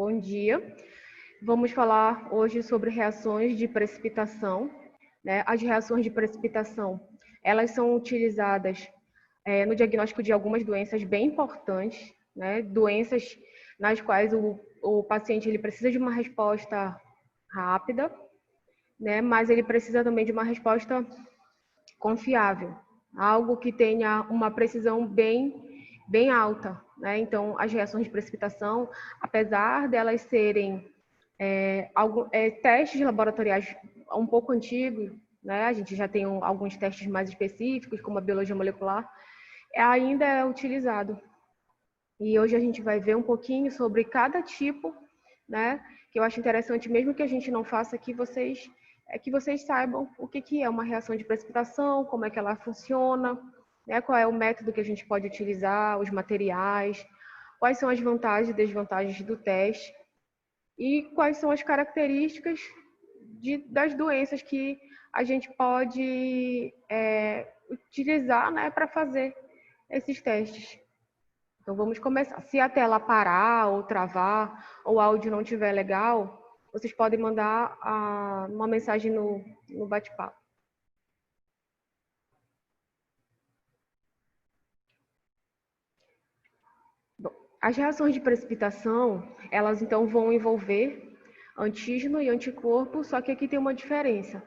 Bom dia. Vamos falar hoje sobre reações de precipitação, né? As reações de precipitação, elas são utilizadas no diagnóstico de algumas doenças bem importantes, né? Doenças nas quais o paciente ele precisa de uma resposta rápida, né? Mas ele precisa também de uma resposta confiável, algo que tenha uma precisão bem alta, né? Então, as reações de precipitação, apesar delas serem testes laboratoriais um pouco antigos, né? A gente já tem alguns testes mais específicos, como a biologia molecular, ainda é utilizado. E hoje a gente vai ver um pouquinho sobre cada tipo, né? Que eu acho interessante, mesmo que a gente não faça aqui, que vocês saibam o que é uma reação de precipitação, como é que ela funciona, né? Qual é o método que a gente pode utilizar, os materiais, quais são as vantagens e desvantagens do teste e quais são as características das doenças que a gente pode utilizar, né, para fazer esses testes. Então, vamos começar. Se a tela parar ou travar, ou o áudio não estiver legal, vocês podem mandar uma mensagem no bate-papo. Bom, as reações de precipitação, elas então vão envolver antígeno e anticorpo, só que aqui tem uma diferença.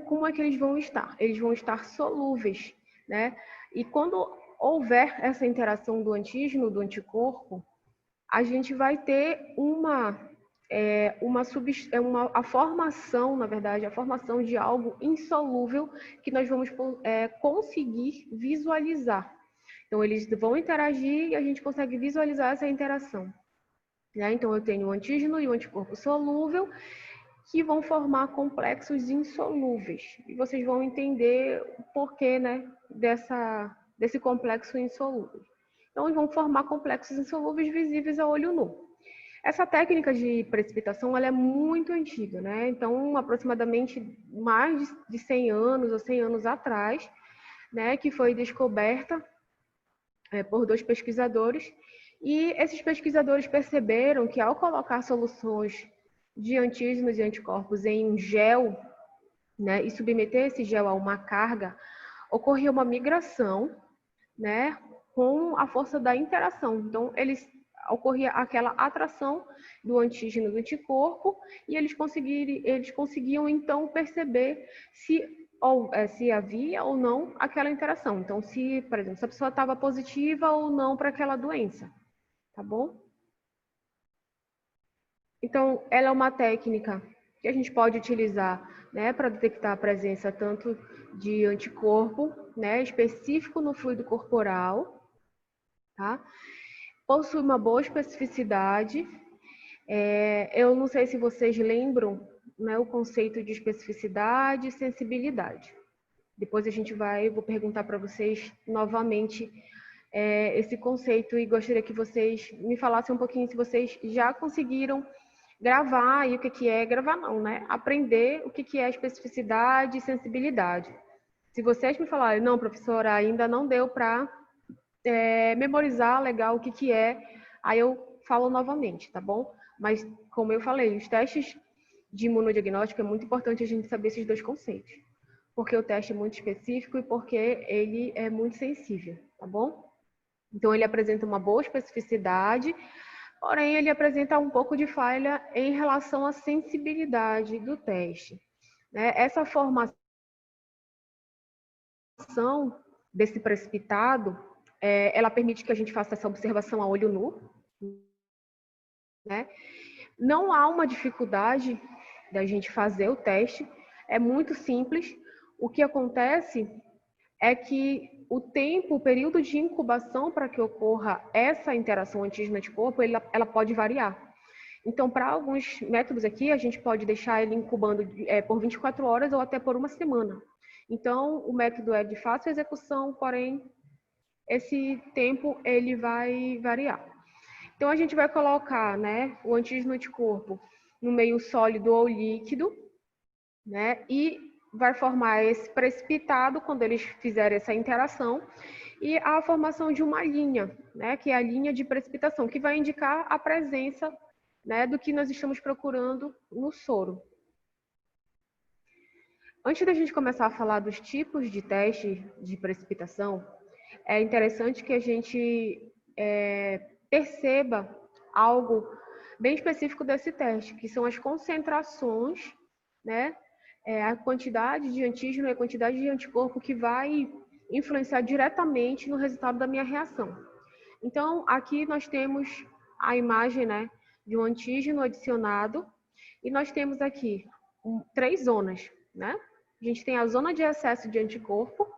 Como é que eles vão estar? Eles vão estar solúveis, né? E quando houver essa interação do antígeno, do anticorpo, a gente vai ter a formação, na verdade, a formação de algo insolúvel que nós vamos conseguir visualizar. Então, eles vão interagir e a gente consegue visualizar essa interação. Né? Então, eu tenho o antígeno e o anticorpo solúvel, que vão formar complexos insolúveis. E vocês vão entender o porquê, né, desse complexo insolúvel. Então, eles vão formar complexos insolúveis visíveis a olho nu. Essa técnica de precipitação ela é muito antiga, né? Então, aproximadamente mais de 100 anos ou 100 anos atrás, né, que foi descoberta por dois pesquisadores. E esses pesquisadores perceberam que ao colocar soluções de antígenos e anticorpos em um gel, né, e submeter esse gel a uma carga, ocorria uma migração, né, com a força da interação. Então, ocorria aquela atração do antígeno do anticorpo e eles conseguiam então perceber se havia ou não aquela interação. Então, por exemplo, se a pessoa estava positiva ou não para aquela doença, tá bom? Então, ela é uma técnica que a gente pode utilizar, né, para detectar a presença tanto de anticorpo, né, específico no fluido corporal, tá? Possui uma boa especificidade. Eu não sei se vocês lembram, né, o conceito de especificidade e sensibilidade. Depois vou perguntar para vocês novamente esse conceito e gostaria que vocês me falassem um pouquinho se vocês já conseguiram gravar e o que é gravar não, né? Aprender o que é especificidade e sensibilidade. Se vocês me falarem, não, professora, ainda não deu para memorizar legal o que é, aí eu falo novamente, tá bom? Mas, como eu falei, os testes de imunodiagnóstico é muito importante a gente saber esses dois conceitos. Porque o teste é muito específico e porque ele é muito sensível, tá bom? Então, ele apresenta uma boa especificidade, porém, ele apresenta um pouco de falha em relação à sensibilidade do teste. Né? Essa formação desse precipitado, ela permite que a gente faça essa observação a olho nu. Né? Não há uma dificuldade da gente fazer o teste, é muito simples. O que acontece é que o período de incubação para que ocorra essa interação antígeno-anticorpo, ela pode variar. Então, para alguns métodos aqui, a gente pode deixar ele incubando por 24 horas ou até por uma semana. Então, o método é de fácil execução, porém, esse tempo ele vai variar. Então, a gente vai colocar, né, o antígeno anticorpo no meio sólido ou líquido, né, e vai formar esse precipitado quando eles fizerem essa interação. e a formação de uma linha, né, que é a linha de precipitação, que vai indicar a presença, né, do que nós estamos procurando no soro. Antes da gente começar a falar dos tipos de teste de precipitação, é interessante que a gente perceba algo bem específico desse teste, que são as concentrações, né, a quantidade de antígeno e a quantidade de anticorpo que vai influenciar diretamente no resultado da minha reação. Então, aqui nós temos a imagem, né, de um antígeno adicionado e nós temos aqui 3 zonas, né? A gente tem a zona de excesso de anticorpo,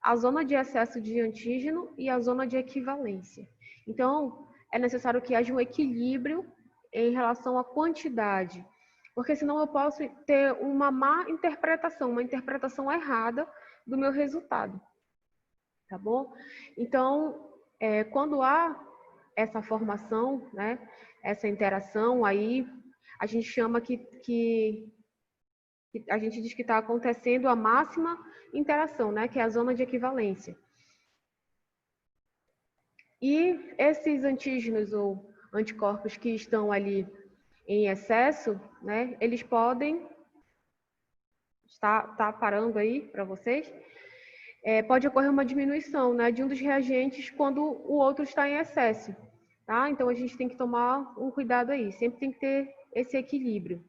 a zona de excesso de antígeno e a zona de equivalência. Então, é necessário que haja um equilíbrio em relação à quantidade, porque senão eu posso ter uma má interpretação, uma interpretação errada do meu resultado, tá bom? Então, quando há essa formação, né, essa interação, aí a gente chama que a gente diz que está acontecendo a máxima interação, né, que é a zona de equivalência. E esses antígenos ou anticorpos que estão ali em excesso, né, eles podem tá parando aí para vocês. Pode ocorrer uma diminuição, né, de um dos reagentes quando o outro está em excesso, tá? Então a gente tem que tomar um cuidado aí, sempre tem que ter esse equilíbrio.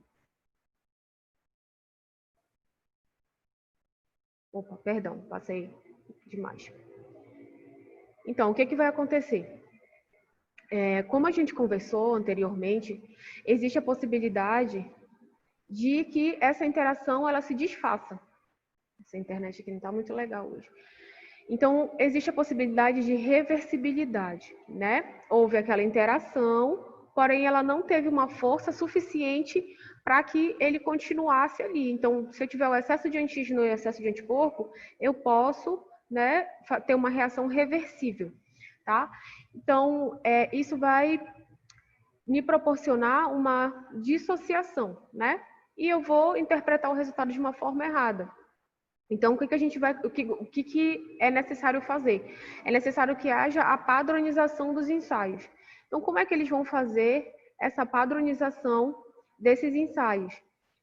Opa, perdão, passei demais. Então, o que vai acontecer? Como a gente conversou anteriormente, existe a possibilidade de que essa interação ela se desfaça. Essa internet aqui não está muito legal hoje. Então, existe a possibilidade de reversibilidade, né? Houve aquela interação, porém ela não teve uma força suficiente para que ele continuasse ali. Então, se eu tiver o excesso de antígeno e o excesso de anticorpo, eu posso, né, ter uma reação reversível, tá? Então, isso vai me proporcionar uma dissociação, né? E eu vou interpretar o resultado de uma forma errada. Então, o que é necessário fazer? É necessário que haja a padronização dos ensaios. Então, como é que eles vão fazer essa padronização desses ensaios?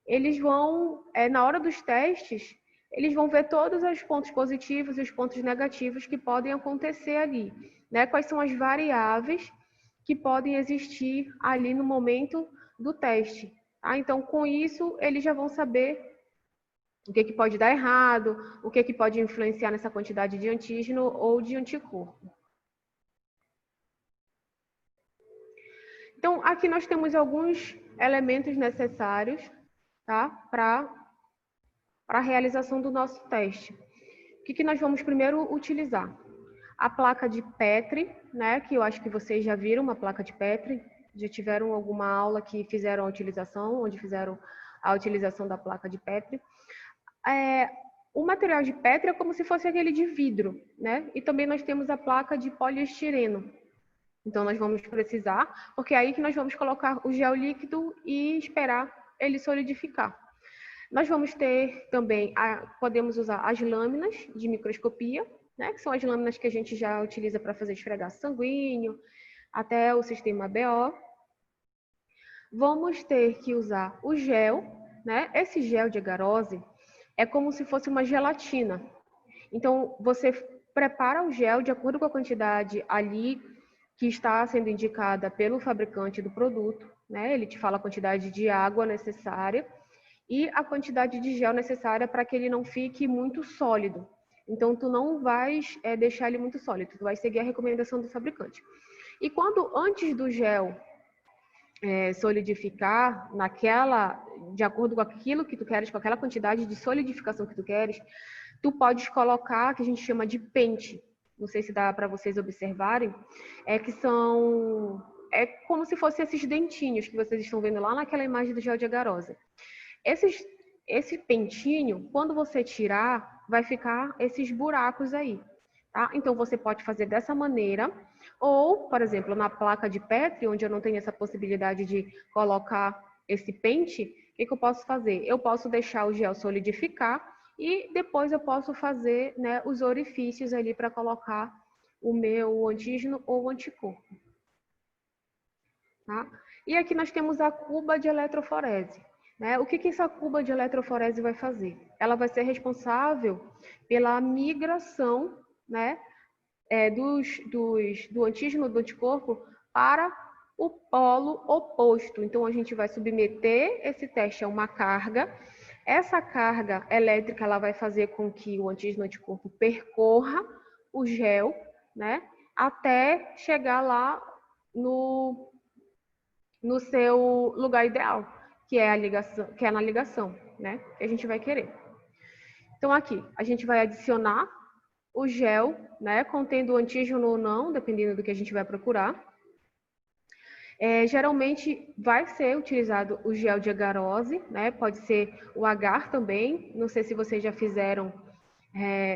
Eles vão, na hora dos testes, eles vão ver todos os pontos positivos e os pontos negativos que podem acontecer ali, né? Quais são as variáveis que podem existir ali no momento do teste. Tá? Então, com isso, eles já vão saber o que pode dar errado, o que pode influenciar nessa quantidade de antígeno ou de anticorpo. Então, aqui nós temos alguns elementos necessários, tá, para a realização do nosso teste. O que nós vamos primeiro utilizar? A placa de Petri, né, que eu acho que vocês já viram uma placa de Petri, já tiveram alguma aula que fizeram a utilização, onde fizeram a utilização da placa de Petri. O material de Petri é como se fosse aquele de vidro, né? E também nós temos a placa de poliestireno. Então, nós vamos precisar, porque é aí que nós vamos colocar o gel líquido e esperar ele solidificar. Nós vamos ter também, podemos usar as lâminas de microscopia, né? Que são as lâminas que a gente já utiliza para fazer esfregaço sanguíneo, até o sistema BO. Vamos ter que usar o gel, né? Esse gel de agarose é como se fosse uma gelatina. Então, você prepara o gel de acordo com a quantidade ali que está sendo indicada pelo fabricante do produto, né? Ele te fala a quantidade de água necessária e a quantidade de gel necessária para que ele não fique muito sólido. Então, tu não vais deixar ele muito sólido, tu vai seguir a recomendação do fabricante. E quando antes do gel solidificar de acordo com aquilo que tu queres, com aquela quantidade de solidificação que tu queres, tu podes colocar, que a gente chama de pente. Não sei se dá para vocês observarem, que são como se fossem esses dentinhos que vocês estão vendo lá naquela imagem do gel de agarose. Esse pentinho, quando você tirar, vai ficar esses buracos aí. Tá? Então, você pode fazer dessa maneira, ou, por exemplo, na placa de Petri, onde eu não tenho essa possibilidade de colocar esse pente, o que eu posso fazer? Eu posso deixar o gel solidificar e depois eu posso fazer, né, os orifícios ali para colocar o meu antígeno ou anticorpo. Tá? E aqui nós temos a cuba de eletroforese. Né? O que essa cuba de eletroforese vai fazer? Ela vai ser responsável pela migração, né, do antígeno do anticorpo para o polo oposto. Então, a gente vai submeter esse teste a uma carga. Essa carga elétrica ela vai fazer com que o antígeno anticorpo percorra o gel, né, até chegar lá no seu lugar ideal, que é a ligação, que é na ligação, né, que a gente vai querer. Então, aqui, a gente vai adicionar o gel, né, contendo antígeno ou não, dependendo do que a gente vai procurar. Geralmente vai ser utilizado o gel de agarose, né, pode ser o agar também. Não sei se vocês já fizeram,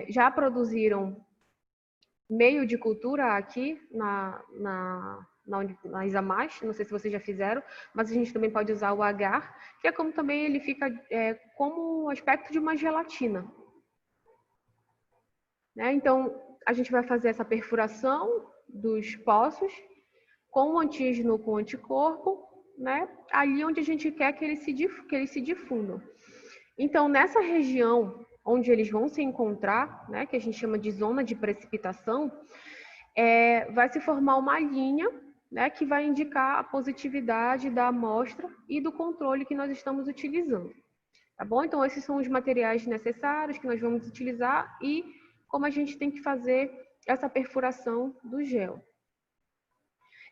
já produziram meio de cultura aqui na Isamás, não sei se vocês já fizeram, mas a gente também pode usar o agar, que é como também ele fica como o aspecto de uma gelatina. Né? Então, a gente vai fazer essa perfuração dos poços com o antígeno, com o anticorpo, né? Ali onde a gente quer que eles se difundam. Então, nessa região onde eles vão se encontrar, né, que a gente chama de zona de precipitação, vai se formar uma linha, né, que vai indicar a positividade da amostra e do controle que nós estamos utilizando. Tá bom? Então, esses são os materiais necessários que nós vamos utilizar e como a gente tem que fazer essa perfuração do gel.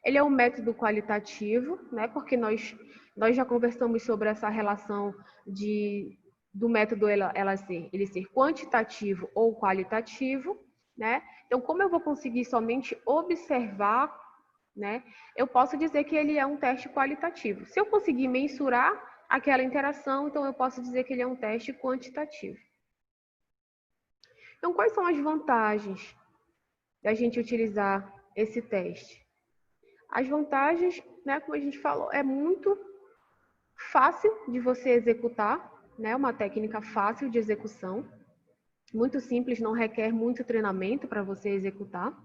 Ele é um método qualitativo, né? Porque nós já conversamos sobre essa relação do método ele ser quantitativo ou qualitativo, né? Então, como eu vou conseguir somente observar, né? Eu posso dizer que ele é um teste qualitativo. Se eu conseguir mensurar aquela interação, então eu posso dizer que ele é um teste quantitativo. Então, quais são as vantagens da gente utilizar esse teste? As vantagens, né, como a gente falou, é muito fácil de você executar, né, uma técnica fácil de execução, muito simples, não requer muito treinamento para você executar.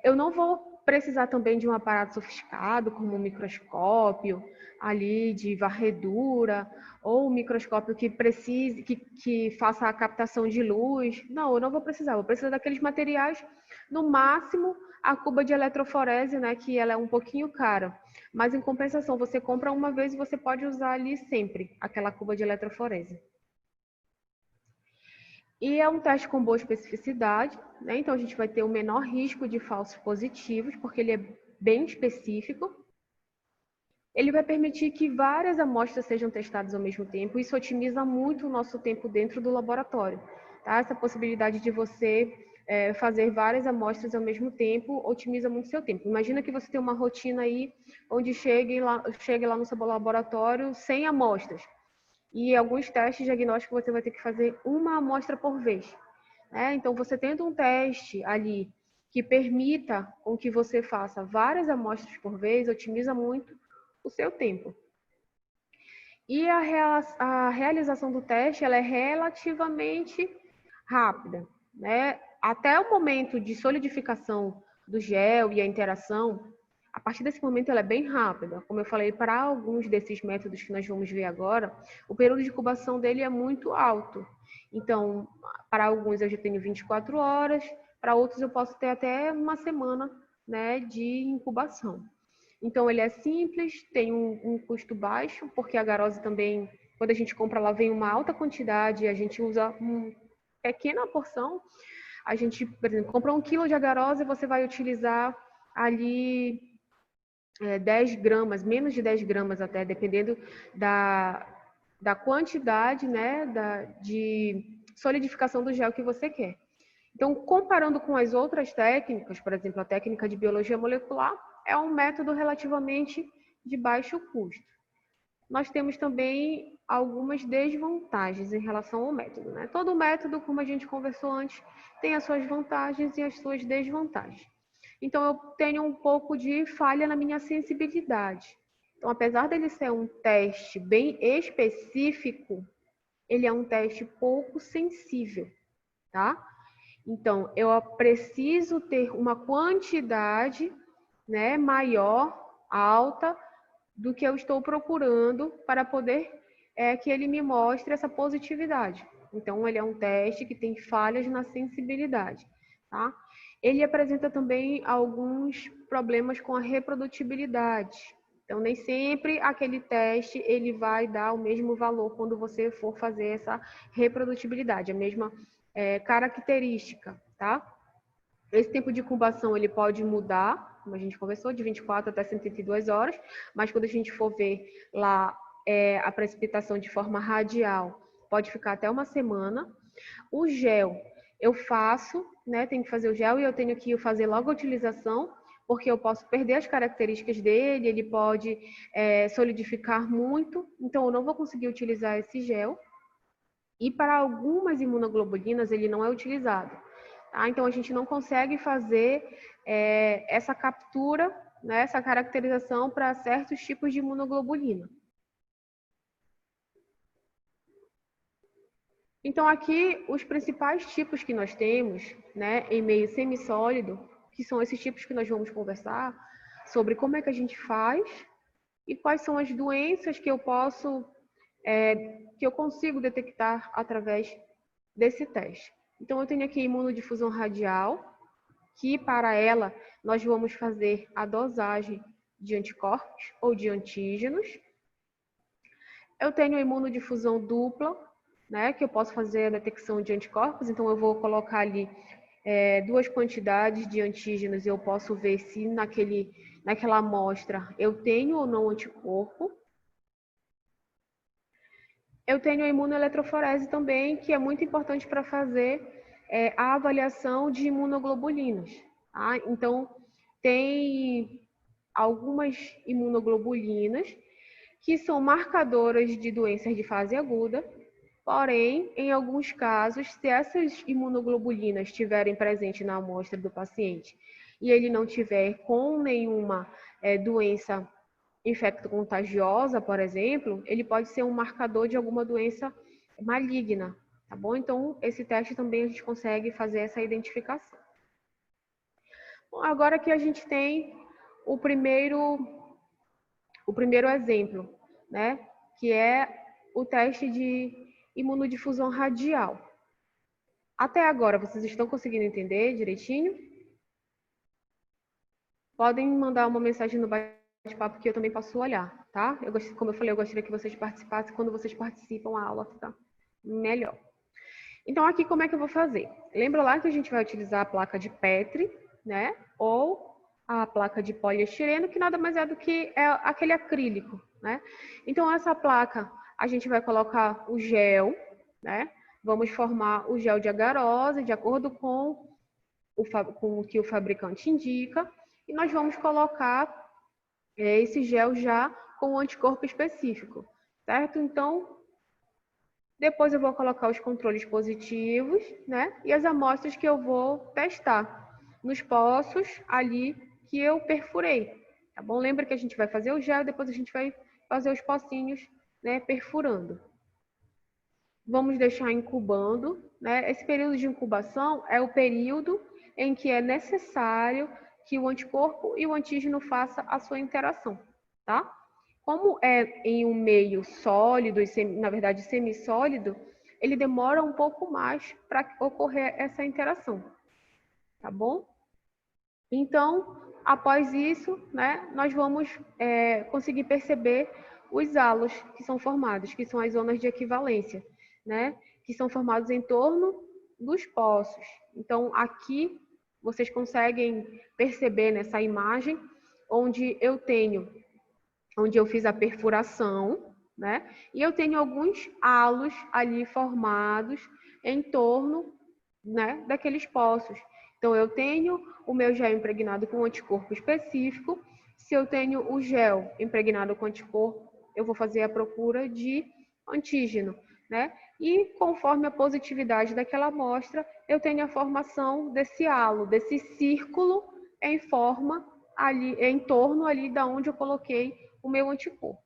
Eu não vou precisar também de um aparato sofisticado, como um microscópio ali de varredura, ou um microscópio que precise, que faça a captação de luz. Não, eu não vou precisar. Vou precisar daqueles materiais, no máximo, a cuba de eletroforese, né, que ela é um pouquinho cara. Mas, em compensação, você compra uma vez e você pode usar ali sempre aquela cuba de eletroforese. E é um teste com boa especificidade, né? Então a gente vai ter o menor risco de falsos positivos, porque ele é bem específico. Ele vai permitir que várias amostras sejam testadas ao mesmo tempo. Isso otimiza muito o nosso tempo dentro do laboratório. Tá? Essa possibilidade de você fazer várias amostras ao mesmo tempo otimiza muito o seu tempo. Imagina que você tem uma rotina aí onde chegue lá no seu laboratório 100 amostras. E alguns testes diagnósticos você vai ter que fazer uma amostra por vez. Né? Então, você tendo um teste ali que permita com que você faça várias amostras por vez, otimiza muito o seu tempo. E a realização do teste ela é relativamente rápida. Né? Até o momento de solidificação do gel e a interação, a partir desse momento ela é bem rápida. Como eu falei, para alguns desses métodos que nós vamos ver agora, o período de incubação dele é muito alto. Então, para alguns eu já tenho 24 horas, para outros eu posso ter até uma semana, né, de incubação. Então, ele é simples, tem um custo baixo, porque a agarose também, quando a gente compra, ela vem uma alta quantidade, a gente usa uma pequena porção. A gente, por exemplo, compra 1 quilo de agarose, você vai utilizar ali 10 gramas, menos de 10 gramas até, dependendo da quantidade, né, de solidificação do gel que você quer. Então, comparando com as outras técnicas, por exemplo, a técnica de biologia molecular, é um método relativamente de baixo custo. Nós temos também algumas desvantagens em relação ao método. Né? Todo método, como a gente conversou antes, tem as suas vantagens e as suas desvantagens. Então, eu tenho um pouco de falha na minha sensibilidade. Então, apesar dele ser um teste bem específico, ele é um teste pouco sensível, tá? Então, eu preciso ter uma quantidade, né, maior, alta, do que eu estou procurando para poder que ele me mostre essa positividade. Então, ele é um teste que tem falhas na sensibilidade, tá? Ele apresenta também alguns problemas com a reprodutibilidade. Então, nem sempre aquele teste ele vai dar o mesmo valor quando você for fazer essa reprodutibilidade, a mesma característica, tá? Esse tempo de incubação ele pode mudar, como a gente conversou, de 24 até 72 horas, mas quando a gente for ver lá a precipitação de forma radial, pode ficar até uma semana. O gel, eu faço, né? Tenho que fazer o gel e eu tenho que fazer logo a utilização, porque eu posso perder as características dele, ele pode solidificar muito, então eu não vou conseguir utilizar esse gel. E para algumas imunoglobulinas ele não é utilizado. Tá? Então a gente não consegue fazer essa captura, né, essa caracterização para certos tipos de imunoglobulina. Então aqui os principais tipos que nós temos, né, em meio semissólido, que são esses tipos que nós vamos conversar sobre como é que a gente faz e quais são as doenças que eu consigo detectar através desse teste. Então, eu tenho aqui a imunodifusão radial, que para ela nós vamos fazer a dosagem de anticorpos ou de antígenos. Eu tenho a imunodifusão dupla, né, que eu posso fazer a detecção de anticorpos, então eu vou colocar ali duas quantidades de antígenos e eu posso ver se naquela amostra eu tenho ou não anticorpo. Eu tenho a imunoeletroforese também, que é muito importante para fazer a avaliação de imunoglobulinas. Tá? Então, tem algumas imunoglobulinas que são marcadoras de doenças de fase aguda, porém, em alguns casos, se essas imunoglobulinas estiverem presentes na amostra do paciente e ele não tiver com nenhuma doença infecto-contagiosa, por exemplo, ele pode ser um marcador de alguma doença maligna, tá bom? Então, esse teste também a gente consegue fazer essa identificação. Bom, agora que a gente tem o primeiro exemplo, né? Que é o teste de imunodifusão radial. Até agora, vocês estão conseguindo entender direitinho? Podem mandar uma mensagem no bate-papo que eu também posso olhar, tá? Como eu falei, eu gostaria que vocês participassem. Quando vocês participam, a aula fica melhor. Então, aqui como é que eu vou fazer? Lembra lá que a gente vai utilizar a placa de Petri, né? Ou a placa de poliestireno, que nada mais é do que aquele acrílico, né? Então, essa placa, a gente vai colocar o gel, né? Vamos formar o gel de agarose, de acordo com o que o fabricante indica, e nós vamos colocar esse gel já com o anticorpo específico, certo? Então, depois eu vou colocar os controles positivos, né? E as amostras que eu vou testar nos poços ali que eu perfurei, tá bom? Lembra que a gente vai fazer o gel, depois a gente vai fazer os pocinhos, né, perfurando. Vamos deixar incubando, né? Esse período de incubação é o período em que é necessário que o anticorpo e o antígeno façam a sua interação, tá? Como é em um meio sólido, e na verdade semissólido, ele demora um pouco mais para ocorrer essa interação, tá bom? Então, após isso, né, nós vamos conseguir perceber os halos que são formados, que são as zonas de equivalência, né, que são formados em torno dos poços. Então, aqui vocês conseguem perceber nessa imagem onde eu fiz a perfuração, né, e eu tenho alguns halos ali formados em torno, né, daqueles poços. Então, eu tenho o meu gel impregnado com anticorpo específico. Se eu tenho o gel impregnado com anticorpo, eu vou fazer a procura de antígeno, né? E conforme a positividade daquela amostra, eu tenho a formação desse halo, desse círculo em forma ali, em torno ali da onde eu coloquei o meu anticorpo.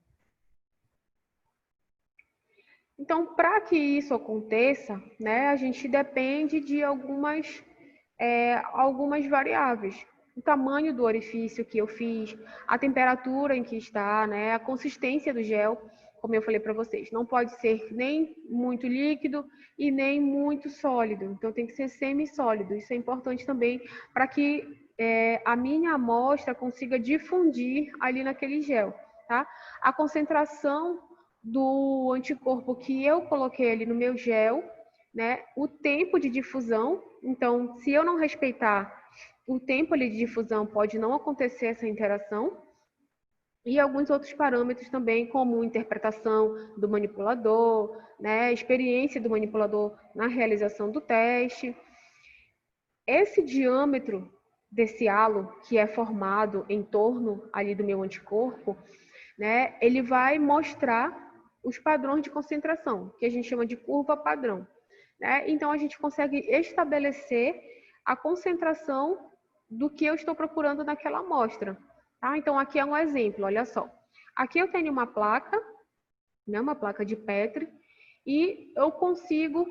Então, para que isso aconteça, né, a gente depende de algumas algumas variáveis. O tamanho do orifício que eu fiz, a temperatura em que está, né, a consistência do gel, como eu falei para vocês. Não pode ser nem muito líquido e nem muito sólido. Então, tem que ser semi-sólido. Isso é importante também para que a minha amostra consiga difundir ali naquele gel. Tá? A concentração do anticorpo que eu coloquei ali no meu gel, né, o tempo de difusão. Então, se eu não respeitar o tempo ali de difusão, pode não acontecer essa interação. E alguns outros parâmetros também, como interpretação do manipulador, né, experiência do manipulador na realização do teste. Esse diâmetro desse halo que é formado em torno ali do meu anticorpo, né, ele vai mostrar os padrões de concentração, que a gente chama de curva padrão. Né? Então, a gente consegue estabelecer a concentração do que eu estou procurando naquela amostra. Tá? Então, aqui é um exemplo, olha só. Aqui eu tenho uma placa, né, uma placa de Petri, e eu consigo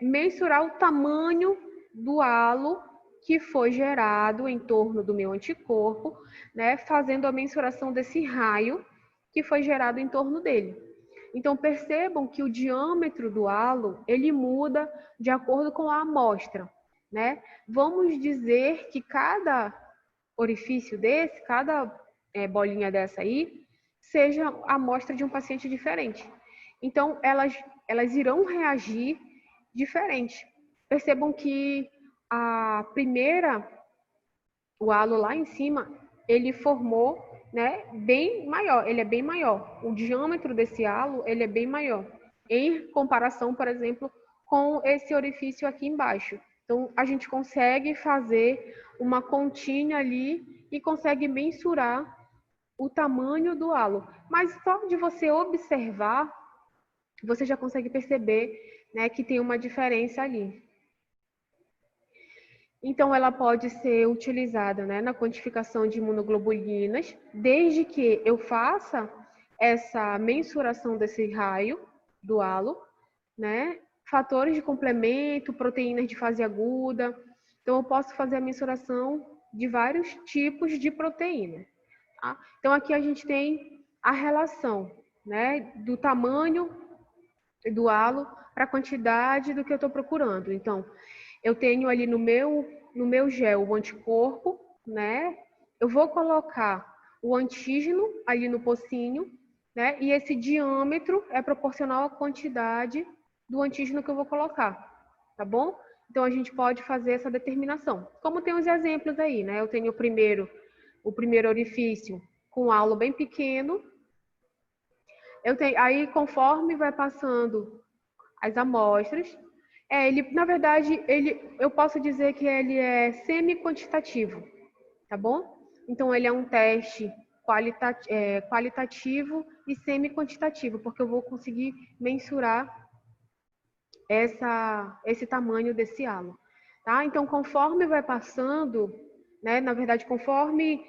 mensurar o tamanho do halo que foi gerado em torno do meu anticorpo, né, fazendo a mensuração desse raio que foi gerado em torno dele. Então, percebam que o diâmetro do halo, ele muda de acordo com a amostra, né? Vamos dizer que cada orifício desse, cada bolinha dessa aí, seja a amostra de um paciente diferente. Então, elas irão reagir diferente. Percebam que a primeira, o halo lá em cima, ele formou, né, bem maior, ele é bem maior. O diâmetro desse halo, ele é bem maior, em comparação, por exemplo, com esse orifício aqui embaixo. Então, a gente consegue fazer uma continha ali e consegue mensurar o tamanho do halo. Mas só de você observar, você já consegue perceber, né, que tem uma diferença ali. Então, ela pode ser utilizada, né, na quantificação de imunoglobulinas, desde que eu faça essa mensuração desse raio do halo, né, fatores de complemento, proteínas de fase aguda. Então, eu posso fazer a mensuração de vários tipos de proteína. Tá? Então, aqui a gente tem a relação, né, do tamanho do halo para a quantidade do que eu estou procurando. Então, eu tenho ali no meu gel o anticorpo, né? Eu vou colocar o antígeno ali no pocinho, né? E esse diâmetro é proporcional à quantidade do antígeno que eu vou colocar, tá bom? Então, a gente pode fazer essa determinação. Como tem os exemplos aí, né? Eu tenho o primeiro orifício com halo bem pequeno. Aí, conforme vai passando as amostras, na verdade, eu posso dizer que ele é semi-quantitativo, tá bom? Então, ele é um teste qualitativo e semi-quantitativo, porque eu vou conseguir mensurar esse tamanho desse halo. Tá? Então, conforme vai passando, né, na verdade, conforme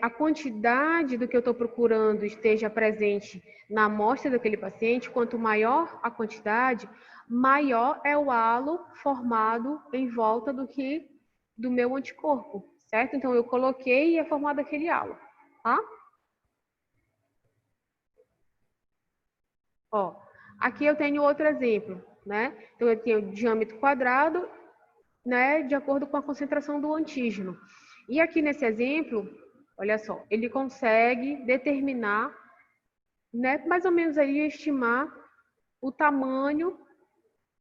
a quantidade do que eu estou procurando esteja presente na amostra daquele paciente, quanto maior a quantidade, maior é o halo formado em volta do meu anticorpo, certo? Então, eu coloquei e é formado aquele halo, tá? Ó, aqui eu tenho outro exemplo, né? Então, eu tenho diâmetro quadrado, né, de acordo com a concentração do antígeno. E aqui nesse exemplo, olha só, ele consegue determinar, né, mais ou menos aí estimar o tamanho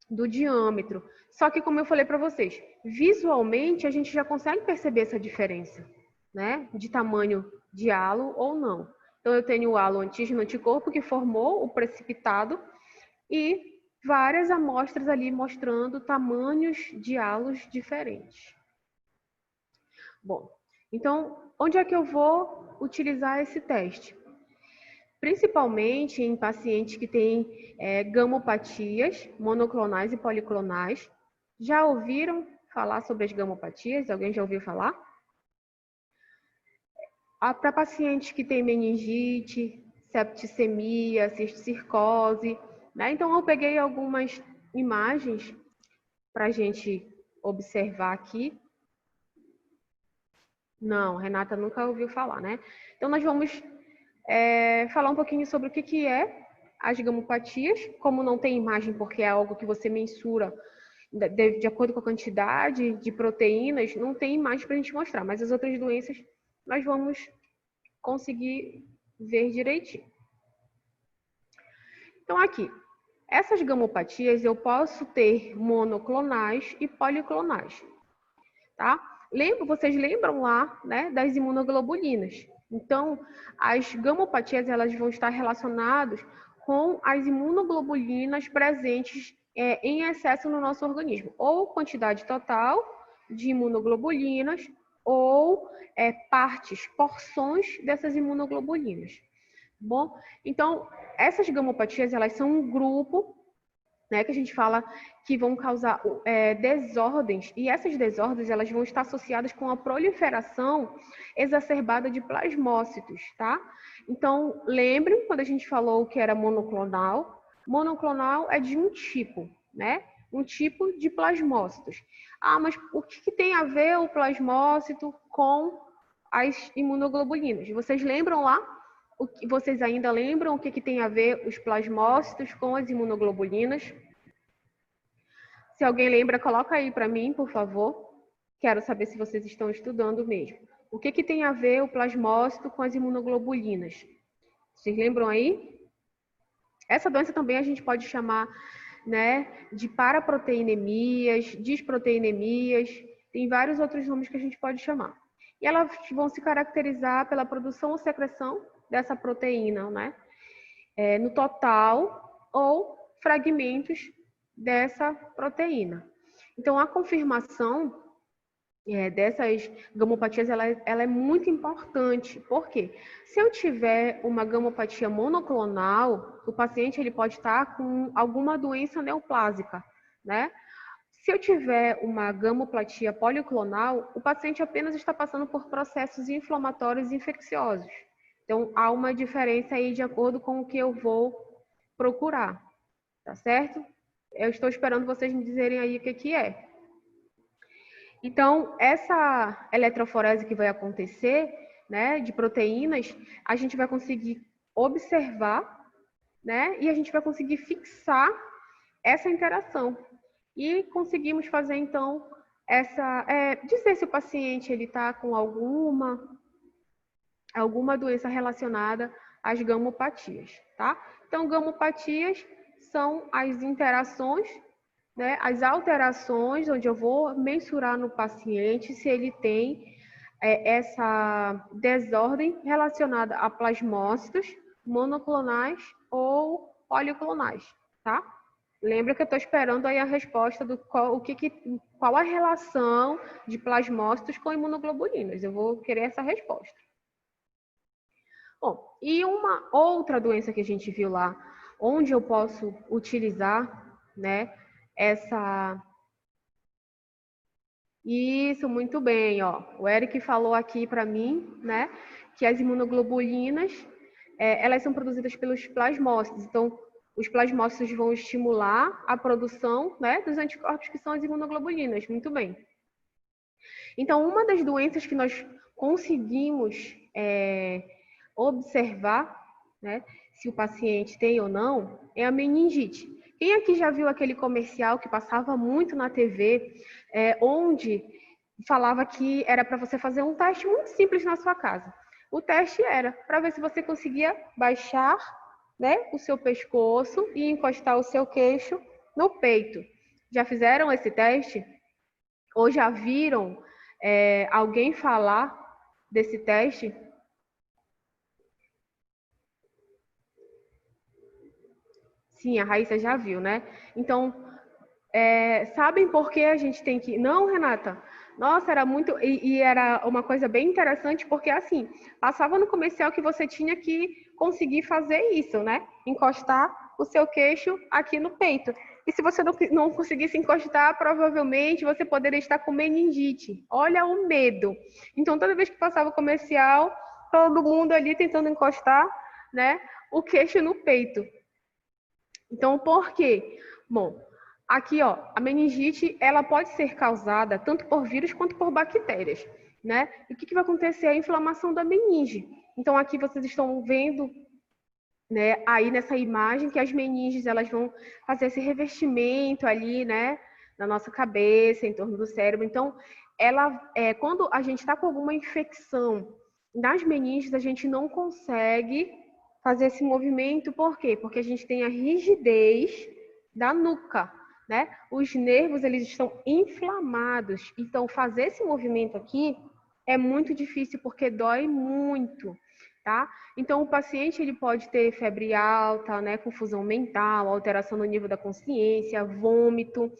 do diâmetro. Só que, como eu falei para vocês, visualmente a gente já consegue perceber essa diferença, né, de tamanho de halo ou não. Então, eu tenho o halo antígeno anticorpo que formou o precipitado e várias amostras ali mostrando tamanhos de halos diferentes. Bom, então, onde é que eu vou utilizar esse teste? Principalmente em pacientes que têm gamopatias monoclonais e policlonais. Já ouviram falar sobre as gamopatias? Alguém já ouviu falar? Para pacientes que têm meningite, septicemia, cisticose, né? Então, eu peguei algumas imagens para a gente observar aqui. Não, Renata nunca ouviu falar, né? Então, nós vamos falar um pouquinho sobre o que é as gamopatias. Como não tem imagem, porque é algo que você mensura de acordo com a quantidade de proteínas, não tem imagem para a gente mostrar, mas as outras doenças nós vamos conseguir ver direitinho. Então, aqui, essas gamopatias eu posso ter monoclonais e policlonais, tá? Vocês lembram lá, né, das imunoglobulinas? Então, as gamopatias elas vão estar relacionadas com as imunoglobulinas presentes em excesso no nosso organismo, ou quantidade total de imunoglobulinas, ou porções dessas imunoglobulinas. Bom, então, essas gamopatias, elas são um grupo, né, que a gente fala que vão causar desordens, e essas desordens elas vão estar associadas com a proliferação exacerbada de plasmócitos, tá? Então, lembrem quando a gente falou que era monoclonal. Monoclonal é de um tipo, né? Um tipo de plasmócitos. Ah, mas o que tem a ver o plasmócito com as imunoglobulinas? Vocês lembram lá? Vocês ainda lembram o que tem a ver os plasmócitos com as imunoglobulinas? Se alguém lembra, coloca aí para mim, por favor. Quero saber se vocês estão estudando mesmo. O que tem a ver o plasmócito com as imunoglobulinas? Vocês lembram aí? Essa doença também a gente pode chamar, né, de paraproteinemias, disproteinemias, tem vários outros nomes que a gente pode chamar. E elas vão se caracterizar pela produção ou secreção dessa proteína, né? No total ou fragmentos dessa proteína. Então, a confirmação dessas gamopatias, ela é muito importante. Por quê? Se eu tiver uma gamopatia monoclonal, o paciente ele pode estar com alguma doença neoplásica, né? Se eu tiver uma gamopatia policlonal, o paciente apenas está passando por processos inflamatórios e infecciosos. Então, há uma diferença aí de acordo com o que eu vou procurar, tá certo? Eu estou esperando vocês me dizerem aí o que é. Então, essa eletroforese que vai acontecer, né, de proteínas, a gente vai conseguir observar, né, e a gente vai conseguir fixar essa interação. E conseguimos fazer, então, dizer se o paciente está com alguma doença relacionada às gamopatias, tá? Então, gamopatias são as interações, né, as alterações, onde eu vou mensurar no paciente se ele tem essa desordem relacionada a plasmócitos monoclonais ou policlonais, tá? Lembra que eu estou esperando aí a resposta do qual a relação de plasmócitos com imunoglobulinas. Eu vou querer essa resposta. Bom, e uma outra doença que a gente viu lá, onde eu posso utilizar, né, Isso, muito bem, ó. O Eric falou aqui para mim, né, que as imunoglobulinas, elas são produzidas pelos plasmócitos. Então, os plasmócitos vão estimular a produção, né, dos anticorpos que são as imunoglobulinas. Muito bem. Então, uma das doenças que nós conseguimos observar, né, se o paciente tem ou não, é a meningite. Quem aqui já viu aquele comercial que passava muito na TV, onde falava que era para você fazer um teste muito simples na sua casa? O teste era para ver se você conseguia baixar, né, o seu pescoço e encostar o seu queixo no peito. Já fizeram esse teste? Ou já viram alguém falar desse teste? Sim, a Raíssa já viu, né? Então, sabem por que a gente tem que... Não, Renata? Nossa, era muito... E era uma coisa bem interessante, porque assim, passava no comercial que você tinha que conseguir fazer isso, né? Encostar o seu queixo aqui no peito. E se você não conseguisse encostar, provavelmente você poderia estar com meningite. Olha o medo. Então, toda vez que passava o comercial, todo mundo ali tentando encostar, né, o queixo no peito. Então, por quê? Bom, Aqui, ó, a meningite, ela pode ser causada tanto por vírus quanto por bactérias, né? E o que vai acontecer? A inflamação da meninge. Então, aqui vocês estão vendo, né, aí nessa imagem, que as meninges, elas vão fazer esse revestimento ali, né, na nossa cabeça, em torno do cérebro. Então, quando a gente está com alguma infecção nas meninges, a gente não consegue fazer esse movimento. Por quê? Porque a gente tem a rigidez da nuca, né? Os nervos, eles estão inflamados. Então, fazer esse movimento aqui é muito difícil porque dói muito, tá? Então, o paciente, ele pode ter febre alta, né? Confusão mental, alteração no nível da consciência, vômito.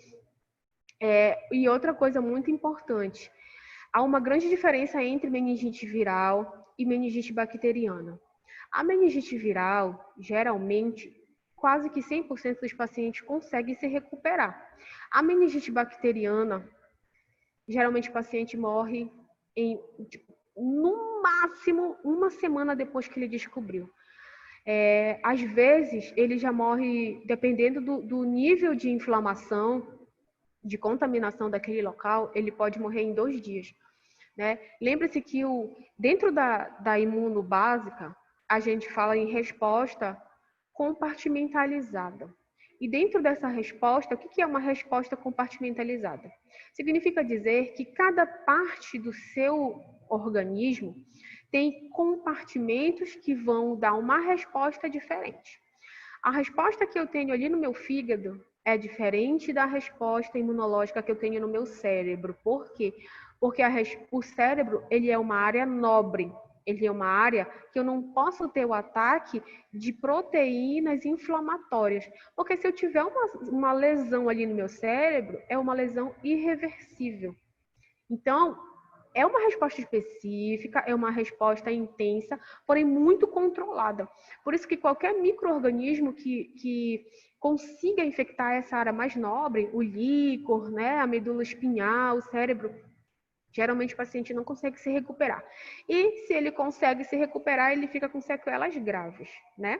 E outra coisa muito importante, há uma grande diferença entre meningite viral e meningite bacteriana. A meningite viral, geralmente, quase que 100% dos pacientes conseguem se recuperar. A meningite bacteriana, geralmente o paciente morre no máximo uma semana depois que ele descobriu. Às vezes, ele já morre, dependendo do nível de inflamação, de contaminação daquele local, ele pode morrer em 2 dias. Né? Lembre-se que dentro da imunobásica, a gente fala em resposta compartimentalizada. E dentro dessa resposta, o que é uma resposta compartimentalizada? Significa dizer que cada parte do seu organismo tem compartimentos que vão dar uma resposta diferente. A resposta que eu tenho ali no meu fígado é diferente da resposta imunológica que eu tenho no meu cérebro. Por quê? Porque o cérebro, ele é uma área nobre. Ele é uma área que eu não posso ter o ataque de proteínas inflamatórias. Porque se eu tiver uma lesão ali no meu cérebro, é uma lesão irreversível. Então, é uma resposta específica, é uma resposta intensa, porém muito controlada. Por isso que qualquer micro-organismo que consiga infectar essa área mais nobre, o líquor, né, a medula espinhal, o cérebro, geralmente o paciente não consegue se recuperar. E se ele consegue se recuperar, ele fica com sequelas graves, né?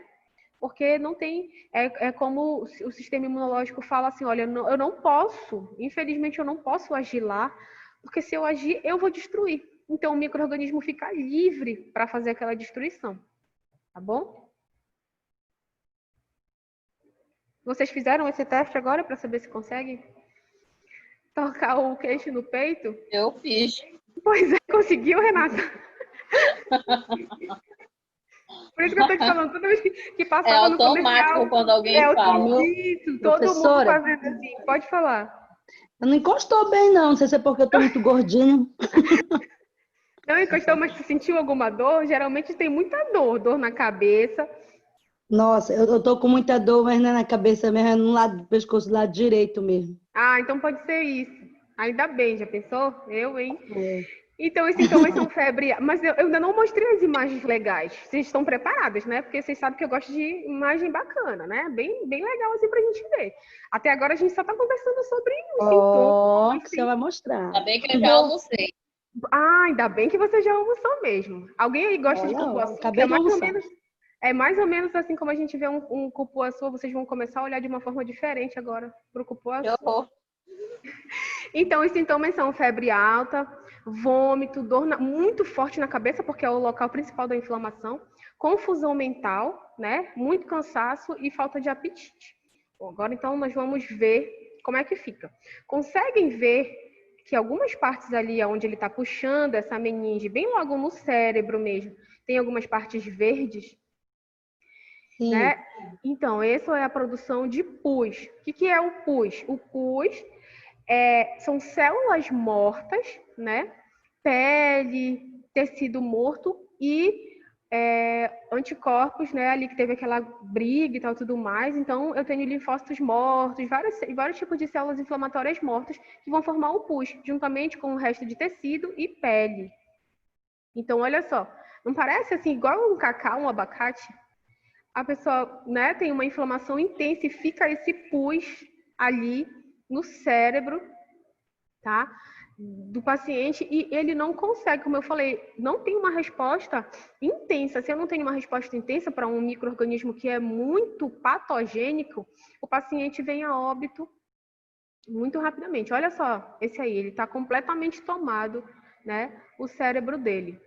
Porque não tem, é como o sistema imunológico fala assim, olha, eu não posso, infelizmente eu não posso agir lá, porque se eu agir, eu vou destruir. Então o micro-organismo fica livre para fazer aquela destruição, tá bom? Vocês fizeram esse teste agora para saber se conseguem tocar o queixo no peito? Eu fiz. Pois é, conseguiu, Renata? Por isso que eu tô te falando, toda vez que passava no comercial... É automático quando alguém fala. Isso, todo mundo fazendo assim. Pode falar. Não encostou bem, não. Não sei se é porque eu tô muito gordinha. Não encostou, mas tu sentiu alguma dor? Geralmente tem muita dor na cabeça. Nossa, eu tô com muita dor, mas não é na cabeça mesmo, é no lado do pescoço, do lado direito mesmo. Ah, então pode ser isso. Ainda bem, já pensou? Eu, hein? É. Então, esses sintomas são febre... Mas eu ainda não mostrei as imagens legais. Vocês estão preparadas, né? Porque vocês sabem que eu gosto de imagem bacana, né? Bem legal assim pra gente ver. Até agora a gente só tá conversando sobre os sintomas. Que você vai mostrar. Ainda bem que eu já almocei. Ah, ainda bem que você já almoçou mesmo. Alguém aí gosta de cupuaçu? Acabei de almoçar. É mais ou menos assim como a gente vê um cupuaçu, vocês vão começar a olhar de uma forma diferente agora pro cupuaçu. Então, os sintomas são febre alta, vômito, dor muito forte na cabeça, porque é o local principal da inflamação, confusão mental, né? Muito cansaço e falta de apetite. Bom, agora, então, nós vamos ver como é que fica. Conseguem ver que algumas partes ali onde ele está puxando essa meninge, bem logo no cérebro mesmo, tem algumas partes verdes? Sim. Né? Então, essa é a produção de pus. O que é o pus? O pus são células mortas, né? Pele, tecido morto e anticorpos, né? Ali que teve aquela briga e tal, tudo mais. Então, eu tenho linfócitos mortos, vários tipos de células inflamatórias mortas que vão formar o pus, juntamente com o resto de tecido e pele. Então, olha só, não parece assim igual um cacau, um abacate? A pessoa, né, tem uma inflamação intensa e fica esse pus ali no cérebro, tá? Do paciente, e ele não consegue, como eu falei, não tem uma resposta intensa. Se eu não tenho uma resposta intensa para um micro-organismo que é muito patogênico, o paciente vem a óbito Muito rapidamente. Olha só, esse aí, ele está completamente tomado, né? O cérebro dele.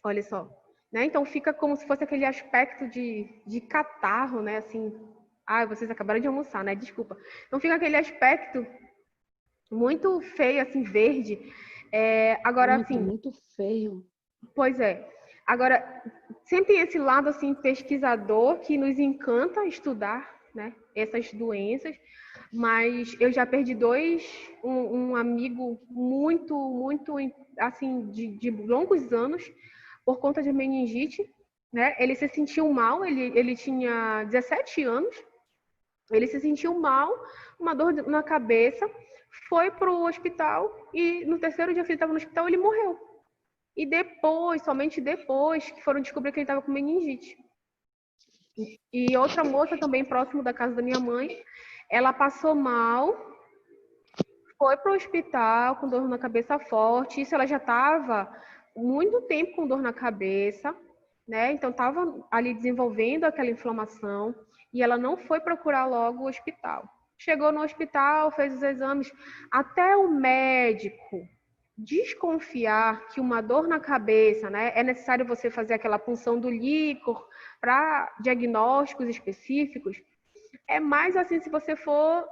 Olha só. Né? Então fica como se fosse aquele aspecto de catarro, né? Assim, vocês acabaram de almoçar, né? Desculpa. Então fica aquele aspecto muito feio, assim, verde. Agora, assim... Muito feio. Pois é. Agora, sempre tem esse lado, assim, pesquisador que nos encanta estudar, né? Essas doenças. Mas eu já perdi um amigo muito, assim, de longos anos por conta de meningite, né? Ele se sentiu mal, ele tinha 17 anos, ele se sentiu mal, uma dor na cabeça, foi para o hospital e no terceiro dia que ele estava no hospital, ele morreu. E depois, somente depois, que foram descobrir que ele estava com meningite. E outra moça também próximo da casa da minha mãe, ela passou mal, foi para o hospital com dor na cabeça forte. Isso ela já estava muito tempo com dor na cabeça, né? Então estava ali desenvolvendo aquela inflamação e ela não foi procurar logo o hospital. Chegou no hospital, fez os exames, até o médico desconfiar que uma dor na cabeça, né, é necessário você fazer aquela punção do líquor para diagnósticos específicos. É mais assim se você for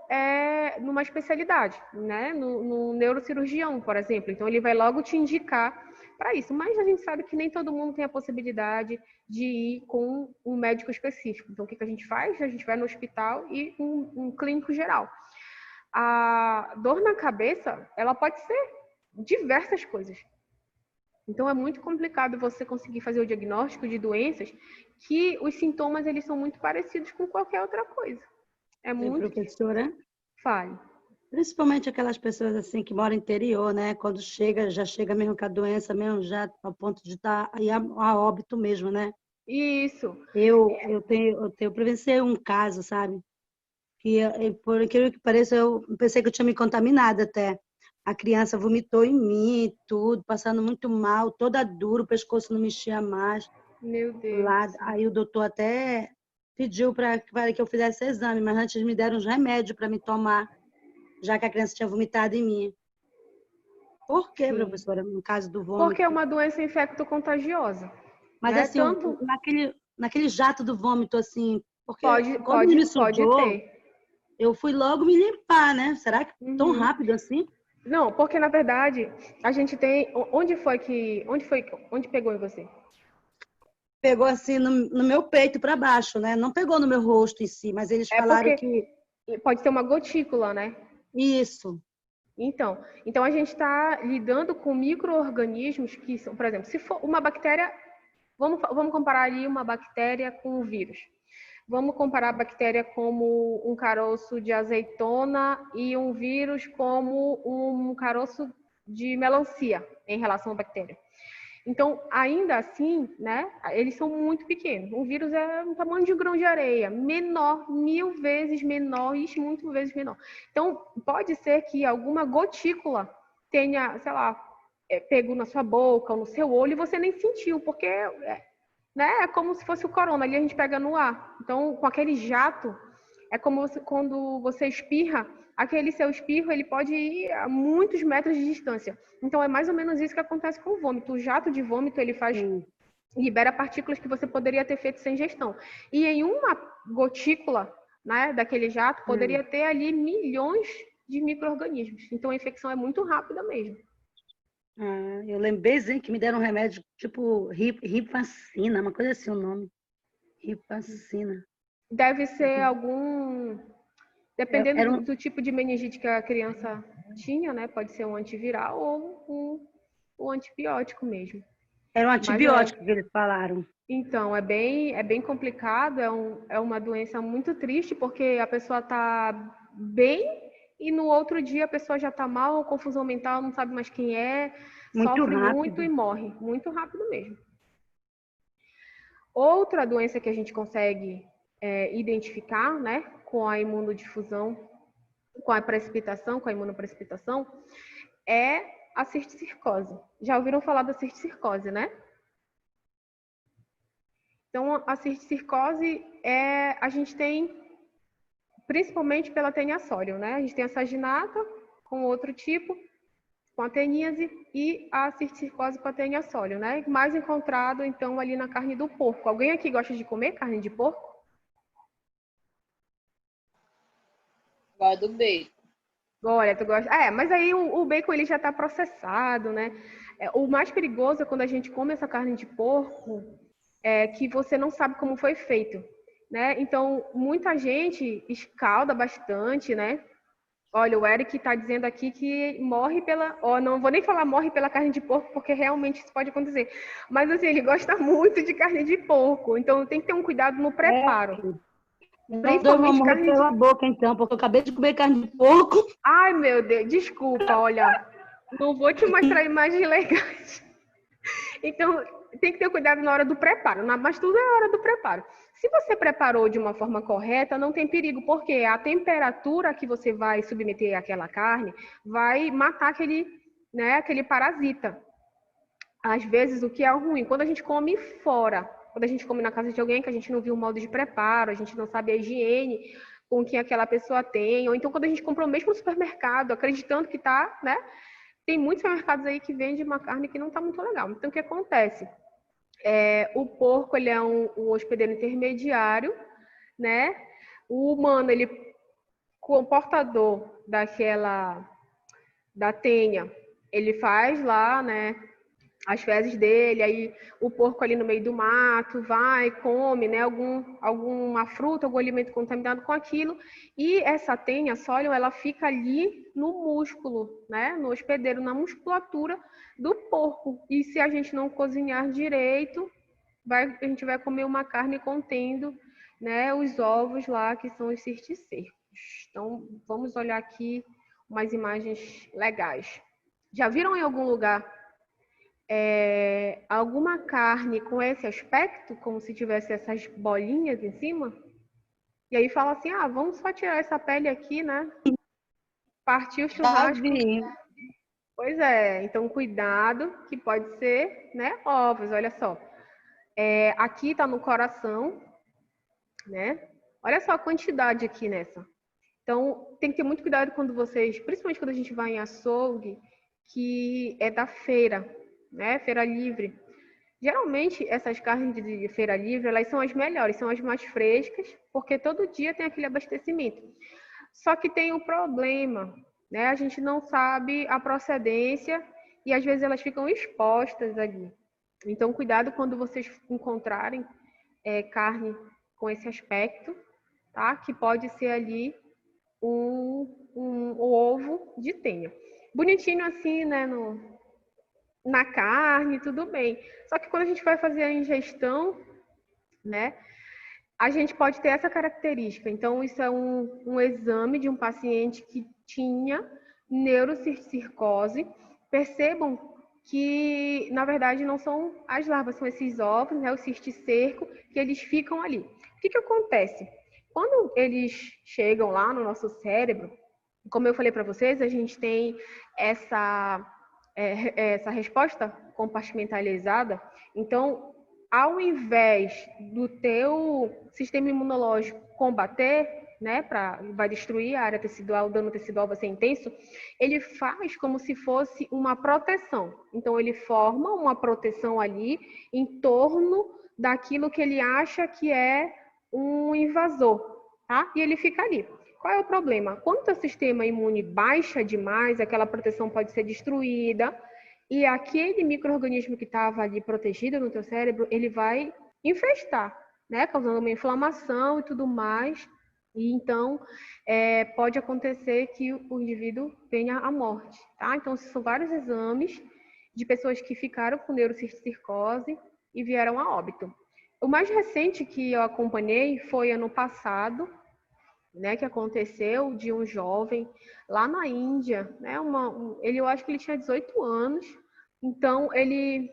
numa especialidade, né? No neurocirurgião, por exemplo. Então, ele vai logo te indicar para isso. Mas a gente sabe que nem todo mundo tem a possibilidade de ir com um médico específico. Então, o que a gente faz? A gente vai no hospital e um clínico geral. A dor na cabeça, ela pode ser diversas coisas. Então, é muito complicado você conseguir fazer o diagnóstico de doenças que os sintomas eles são muito parecidos com qualquer outra coisa. É muito professora, fale. Principalmente aquelas pessoas assim que moram no interior, né? Quando já chega mesmo com a doença mesmo, já ao ponto de estar aí a óbito mesmo, né? Isso. Eu presenciei um caso, sabe? Que por aquilo que pareça, eu pensei que eu tinha me contaminado até. A criança vomitou em mim, tudo, passando muito mal, toda dura, o pescoço não mexia mais. Meu Deus. Lá, aí o doutor até pediu para que eu fizesse exame, mas antes me deram uns remédios para me tomar, já que a criança tinha vomitado em mim. Por quê, Sim. professora, no caso do vômito? Porque é uma doença infecto-contagiosa. Mas né? assim, Tanto... naquele jato do vômito, assim, porque quando pode ele me sujou, ter. eu fui logo me limpar, né? Será que tão Uhum. rápido assim? Não, porque na verdade a gente tem. Onde pegou em você? Pegou assim no meu peito para baixo, né? Não pegou no meu rosto em si, mas eles falaram que pode ser uma gotícula, né? Isso. Então a gente está lidando com micro-organismos que são, por exemplo, se for uma bactéria, vamos comparar ali uma bactéria com um vírus. Vamos comparar a bactéria como um caroço de azeitona e um vírus como um caroço de melancia em relação à bactéria. Então, ainda assim, né, eles são muito pequenos. Um vírus é um tamanho de grão de areia, menor, 1000 vezes menor, isso muito vezes menor. Então, pode ser que alguma gotícula tenha, sei lá, pego na sua boca ou no seu olho e você nem sentiu, porque né, é como se fosse o corona, ali a gente pega no ar. Então, com aquele jato, é como quando você espirra, aquele seu espirro ele pode ir a muitos metros de distância. Então é mais ou menos isso que acontece com o vômito. O jato de vômito ele libera partículas que você poderia ter feito sem ingestão. E em uma gotícula, né, daquele jato poderia ter ali milhões de micro-organismos. Então a infecção é muito rápida mesmo. Eu lembrei que me deram um remédio tipo ripacina, uma coisa assim o nome. Ripacina. Deve ser algum... Dependendo do tipo de meningite que a criança tinha, né? Pode ser um antiviral ou um antibiótico mesmo. Era um antibiótico que eles falaram. Então, é bem complicado, é uma doença muito triste, porque a pessoa está bem e no outro dia a pessoa já está mal, confusão mental, não sabe mais quem é, sofre muito e morre. Muito rápido mesmo. Outra doença que a gente consegue identificar, né, com a imunodifusão, com a precipitação, com a imunoprecipitação, é a cisticercose. Já ouviram falar da cisticercose, né? Então, a cisticercose a gente tem principalmente pela tênia sólium, né? A gente tem a saginata com outro tipo, com a teníase, e a cisticercose com a tênia sólium, né? Mais encontrado, então, ali na carne do porco. Alguém aqui gosta de comer carne de porco? Gosto do bacon. Olha, tu gosta. Mas aí o bacon ele já está processado, né? O mais perigoso é quando a gente come essa carne de porco, que você não sabe como foi feito, né? Então, muita gente escalda bastante, né? Olha, o Eric está dizendo aqui que morre pela... não vou nem falar morre pela carne de porco, porque realmente isso pode acontecer. Mas, assim, ele gosta muito de carne de porco. Então, tem que ter um cuidado no preparo. Então, eu vou morrer pela boca, então, porque eu acabei de comer carne de porco. Ai, meu Deus, desculpa, olha. Não vou te mostrar imagens legais. Então, tem que ter cuidado na hora do preparo, mas tudo é a hora do preparo. Se você preparou de uma forma correta, não tem perigo, porque a temperatura que você vai submeter àquela carne vai matar aquele parasita. Às vezes, o que é ruim, quando a gente come fora, quando a gente come na casa de alguém que a gente não viu o modo de preparo, a gente não sabe a higiene com que aquela pessoa tem, ou então quando a gente comprou mesmo no supermercado, acreditando que tá, né? Tem muitos supermercados aí que vendem uma carne que não está muito legal. Então, o que acontece? O porco, ele é um hospedeiro intermediário, né? O humano, ele, com portador da tenha, ele faz lá, né? As fezes dele, aí o porco ali no meio do mato vai, come, né, alguma fruta, algum alimento contaminado com aquilo, e essa tênia sólium, ela fica ali no músculo, né, no hospedeiro, na musculatura do porco, e se a gente não cozinhar direito, a gente vai comer uma carne contendo, né, os ovos lá, que são os cisticercos. Então, vamos olhar aqui umas imagens legais. Já viram em algum lugar alguma carne com esse aspecto, como se tivesse essas bolinhas em cima? E aí fala assim, vamos só tirar essa pele aqui, né? Partir o churrasco. Pois é, então cuidado, que pode ser, né, ovos, olha só. Aqui tá no coração, né? Olha só a quantidade aqui nessa. Então, tem que ter muito cuidado quando vocês, principalmente quando a gente vai em açougue, que é da feira, né? Feira livre. Geralmente, essas carnes de feira livre, elas são as melhores, são as mais frescas, porque todo dia tem aquele abastecimento. Só que tem um problema, né? A gente não sabe a procedência e às vezes elas ficam expostas ali. Então, cuidado quando vocês encontrarem carne com esse aspecto, tá? Que pode ser ali um ovo de tenha. Bonitinho assim, né? Na carne, tudo bem. Só que quando a gente vai fazer a ingestão, né? A gente pode ter essa característica. Então, isso é um exame de um paciente que tinha neurocircose. Percebam que, na verdade, não são as larvas, são esses ovos, né, o cisticerco, que eles ficam ali. O que acontece? Quando eles chegam lá no nosso cérebro, como eu falei para vocês, a gente tem essa resposta compartimentalizada. Então, ao invés do teu sistema imunológico combater, né, vai destruir a área tecidual, o dano tecidual vai ser intenso, ele faz como se fosse uma proteção. Então, ele forma uma proteção ali em torno daquilo que ele acha que é um invasor, tá? E ele fica ali. Qual é o problema? Quando o sistema imune baixa demais, aquela proteção pode ser destruída, e aquele micro-organismo que estava ali protegido no teu cérebro, ele vai infestar, né? Causando uma inflamação e tudo mais. E então, pode acontecer que o indivíduo venha à morte, tá? Então, são vários exames de pessoas que ficaram com neurocircose e vieram a óbito. O mais recente que eu acompanhei foi ano passado, né, que aconteceu de um jovem lá na Índia, né, eu acho que ele tinha 18 anos, então ele...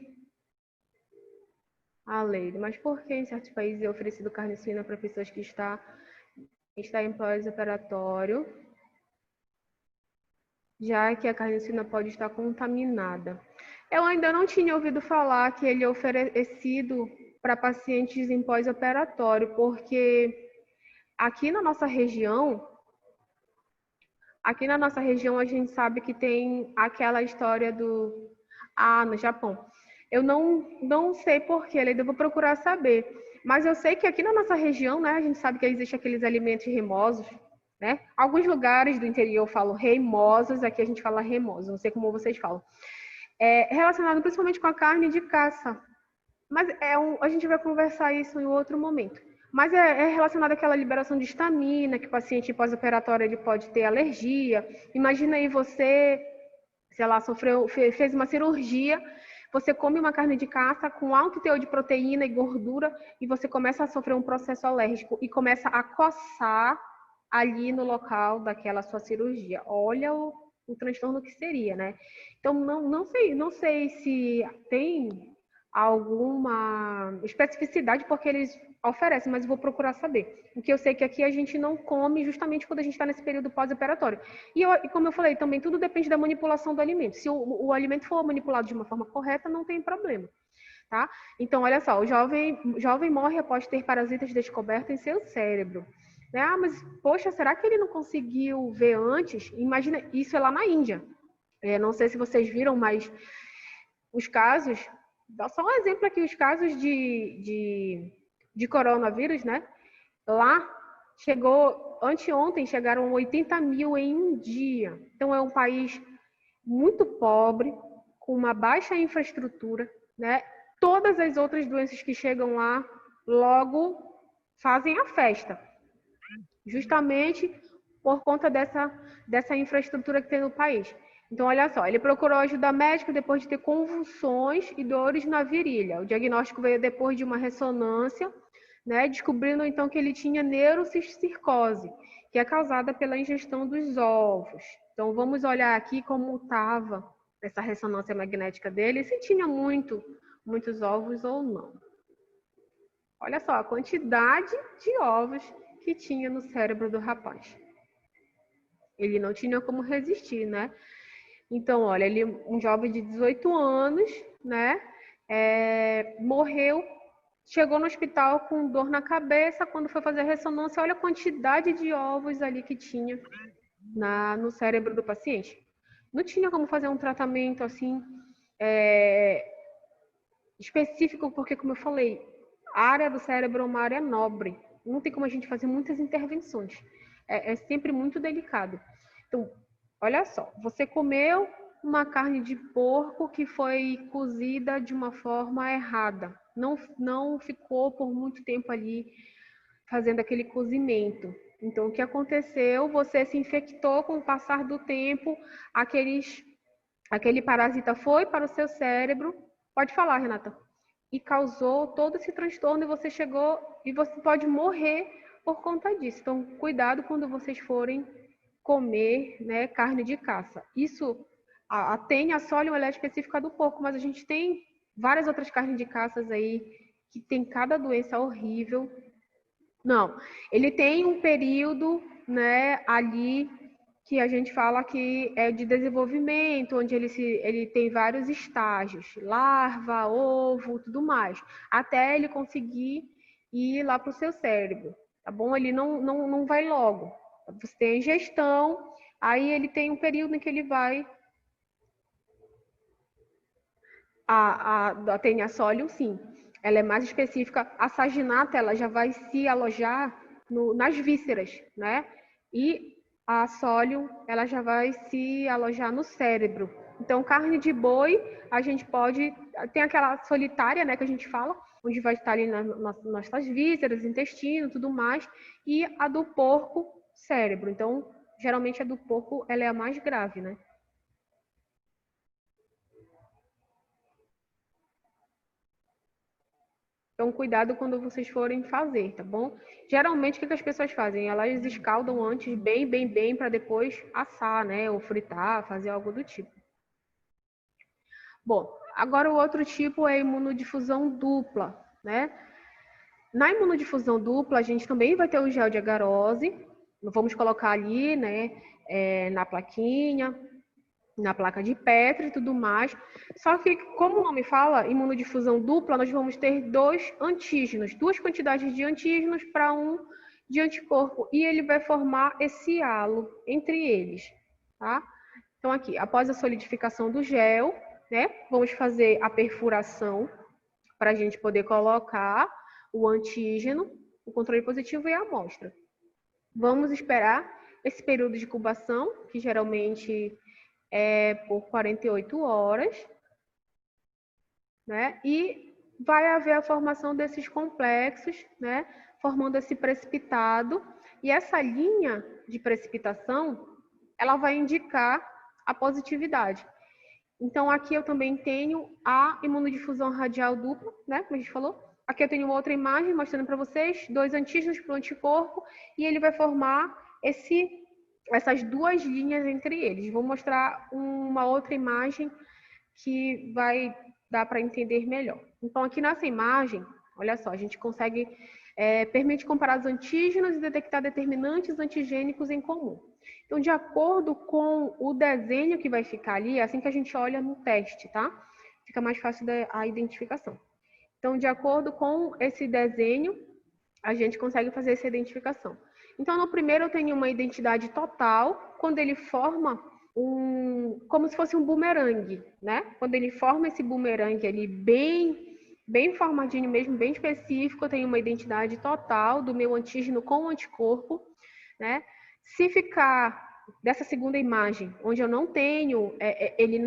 Leide, mas por que em certos países é oferecido carne suína para pessoas que está em pós-operatório, já que a carne suína pode estar contaminada? Eu ainda não tinha ouvido falar que ele é oferecido para pacientes em pós-operatório, porque Aqui na nossa região, a gente sabe que tem aquela história do... Ah, no Japão. Eu não sei porquê, eu vou procurar saber. Mas eu sei que aqui na nossa região, né, a gente sabe que existe aqueles alimentos remosos, né? Alguns lugares do interior falam reimosos, aqui a gente fala remosos, não sei como vocês falam. É relacionado principalmente com a carne de caça. Mas a gente vai conversar isso em outro momento. Mas é relacionado àquela liberação de histamina, que o paciente pós-operatório ele pode ter alergia. Imagina aí você, sei lá, fez uma cirurgia, você come uma carne de caça com alto teor de proteína e gordura e você começa a sofrer um processo alérgico e começa a coçar ali no local daquela sua cirurgia. Olha o transtorno que seria, né? Então, não sei se tem alguma especificidade porque eles oferecem, mas eu vou procurar saber. O que eu sei é que aqui a gente não come justamente quando a gente está nesse período pós-operatório. E como eu falei, também tudo depende da manipulação do alimento. Se o alimento for manipulado de uma forma correta, não tem problema. Tá? Então, olha só, o jovem morre após ter parasitas descobertos em seu cérebro. Ah, mas, poxa, será que ele não conseguiu ver antes? Imagina, isso é lá na Índia. Não sei se vocês viram, mas os casos... Dá só um exemplo aqui, os casos de coronavírus, né? Lá, anteontem, chegaram 80 mil em um dia. Então, é um país muito pobre, com uma baixa infraestrutura, né? Todas as outras doenças que chegam lá, logo fazem a festa. Justamente por conta dessa infraestrutura que tem no país. Então, olha só, ele procurou ajuda médica depois de ter convulsões e dores na virilha. O diagnóstico veio depois de uma ressonância, né, descobrindo então que ele tinha neurocircose, que é causada pela ingestão dos ovos. Então, vamos olhar aqui como estava essa ressonância magnética dele, se tinha muitos ovos ou não. Olha só a quantidade de ovos que tinha no cérebro do rapaz. Ele não tinha como resistir, né? Então, olha, ele, um jovem de 18 anos, né, morreu, chegou no hospital com dor na cabeça, quando foi fazer a ressonância, olha a quantidade de ovos ali que tinha no cérebro do paciente. Não tinha como fazer um tratamento, assim, específico, porque, como eu falei, a área do cérebro é uma área nobre, não tem como a gente fazer muitas intervenções, é sempre muito delicado. Então, olha só, você comeu uma carne de porco que foi cozida de uma forma errada. Não ficou por muito tempo ali fazendo aquele cozimento. Então, o que aconteceu? Você se infectou com o passar do tempo, aquele parasita foi para o seu cérebro. Pode falar, Renata. E causou todo esse transtorno e você pode morrer por conta disso. Então, cuidado quando vocês forem comer, né, carne de caça. Isso, a tênia solium, ela é específica do porco, mas a gente tem várias outras carnes de caças aí que tem cada doença horrível. Não, ele tem um período, né, ali que a gente fala que é de desenvolvimento, onde ele tem vários estágios, larva, ovo, tudo mais, até ele conseguir ir lá para o seu cérebro, tá bom? Ele não vai logo. Você tem a ingestão, aí ele tem um período em que ele vai... A tênia solium, sim, ela é mais específica. A saginata, ela já vai se alojar nas vísceras, né? E a solium, ela já vai se alojar no cérebro. Então, carne de boi, a gente pode... Tem aquela solitária, né, que a gente fala, onde vai estar ali nas nossas vísceras, intestino, tudo mais. E a do porco, cérebro. Então, geralmente a do porco, ela é a mais grave, né? Então, cuidado quando vocês forem fazer, tá bom? Geralmente, o que as pessoas fazem? Elas escaldam antes bem, para depois assar, né? Ou fritar, fazer algo do tipo. Bom, agora o outro tipo é a imunodifusão dupla, né? Na imunodifusão dupla, a gente também vai ter o gel de agarose. Vamos colocar ali, né? Na plaquinha, na placa de Petri e tudo mais. Só que, como o nome fala, imunodifusão dupla, nós vamos ter dois antígenos, duas quantidades de antígenos para um de anticorpo e ele vai formar esse halo entre eles, tá? Então, aqui, após a solidificação do gel, né, vamos fazer a perfuração para a gente poder colocar o antígeno, o controle positivo e a amostra. Vamos esperar esse período de incubação, que geralmente é por 48 horas, né? E vai haver a formação desses complexos, né? Formando esse precipitado. E essa linha de precipitação, ela vai indicar a positividade. Então, aqui eu também tenho a imunodifusão radial dupla, né? Como a gente falou. Aqui eu tenho uma outra imagem mostrando para vocês 2 antígenos para o anticorpo e ele vai formar essas 2 linhas entre eles. Vou mostrar uma outra imagem que vai dar para entender melhor. Então, aqui nessa imagem, olha só, a gente consegue, permite comparar os antígenos e detectar determinantes antigênicos em comum. Então, de acordo com o desenho que vai ficar ali, é assim que a gente olha no teste, tá? Fica mais fácil a identificação. Então, de acordo com esse desenho, a gente consegue fazer essa identificação. Então, no primeiro eu tenho uma identidade total, quando ele forma como se fosse um bumerangue, né? Quando ele forma esse bumerangue ali bem formadinho mesmo, bem específico, eu tenho uma identidade total do meu antígeno com o anticorpo, né? Se ficar dessa segunda imagem, onde eu não tenho, ele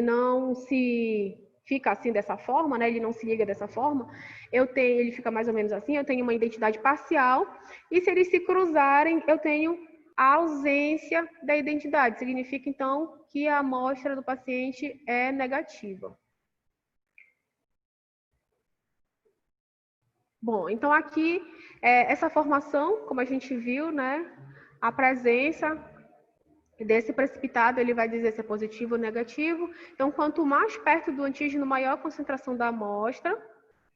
não se fica assim dessa forma, né? Ele não se liga dessa forma, ele fica mais ou menos assim, eu tenho uma identidade parcial, e se eles se cruzarem, eu tenho a ausência da identidade. Significa, então, que a amostra do paciente é negativa. Bom, então aqui, essa formação, como a gente viu, né? A presença desse precipitado, ele vai dizer se é positivo ou negativo. Então, quanto mais perto do antígeno, maior a concentração da amostra.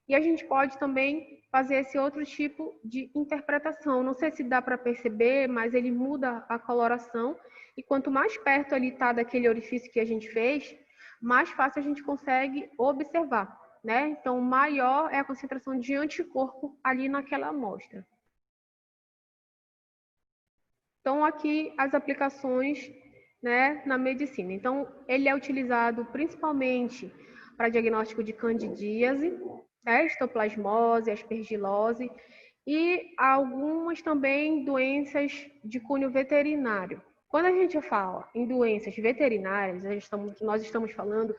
E a gente pode também fazer esse outro tipo de interpretação. Não sei se dá para perceber, mas ele muda a coloração. E quanto mais perto ali está daquele orifício que a gente fez, mais fácil a gente consegue observar, né? Então, maior é a concentração de anticorpo ali naquela amostra. Então, aqui as aplicações, né, na medicina. Então, ele é utilizado principalmente para diagnóstico de candidíase, né, histoplasmose, aspergilose e algumas também doenças de cunho veterinário. Quando a gente fala em doenças veterinárias, nós estamos falando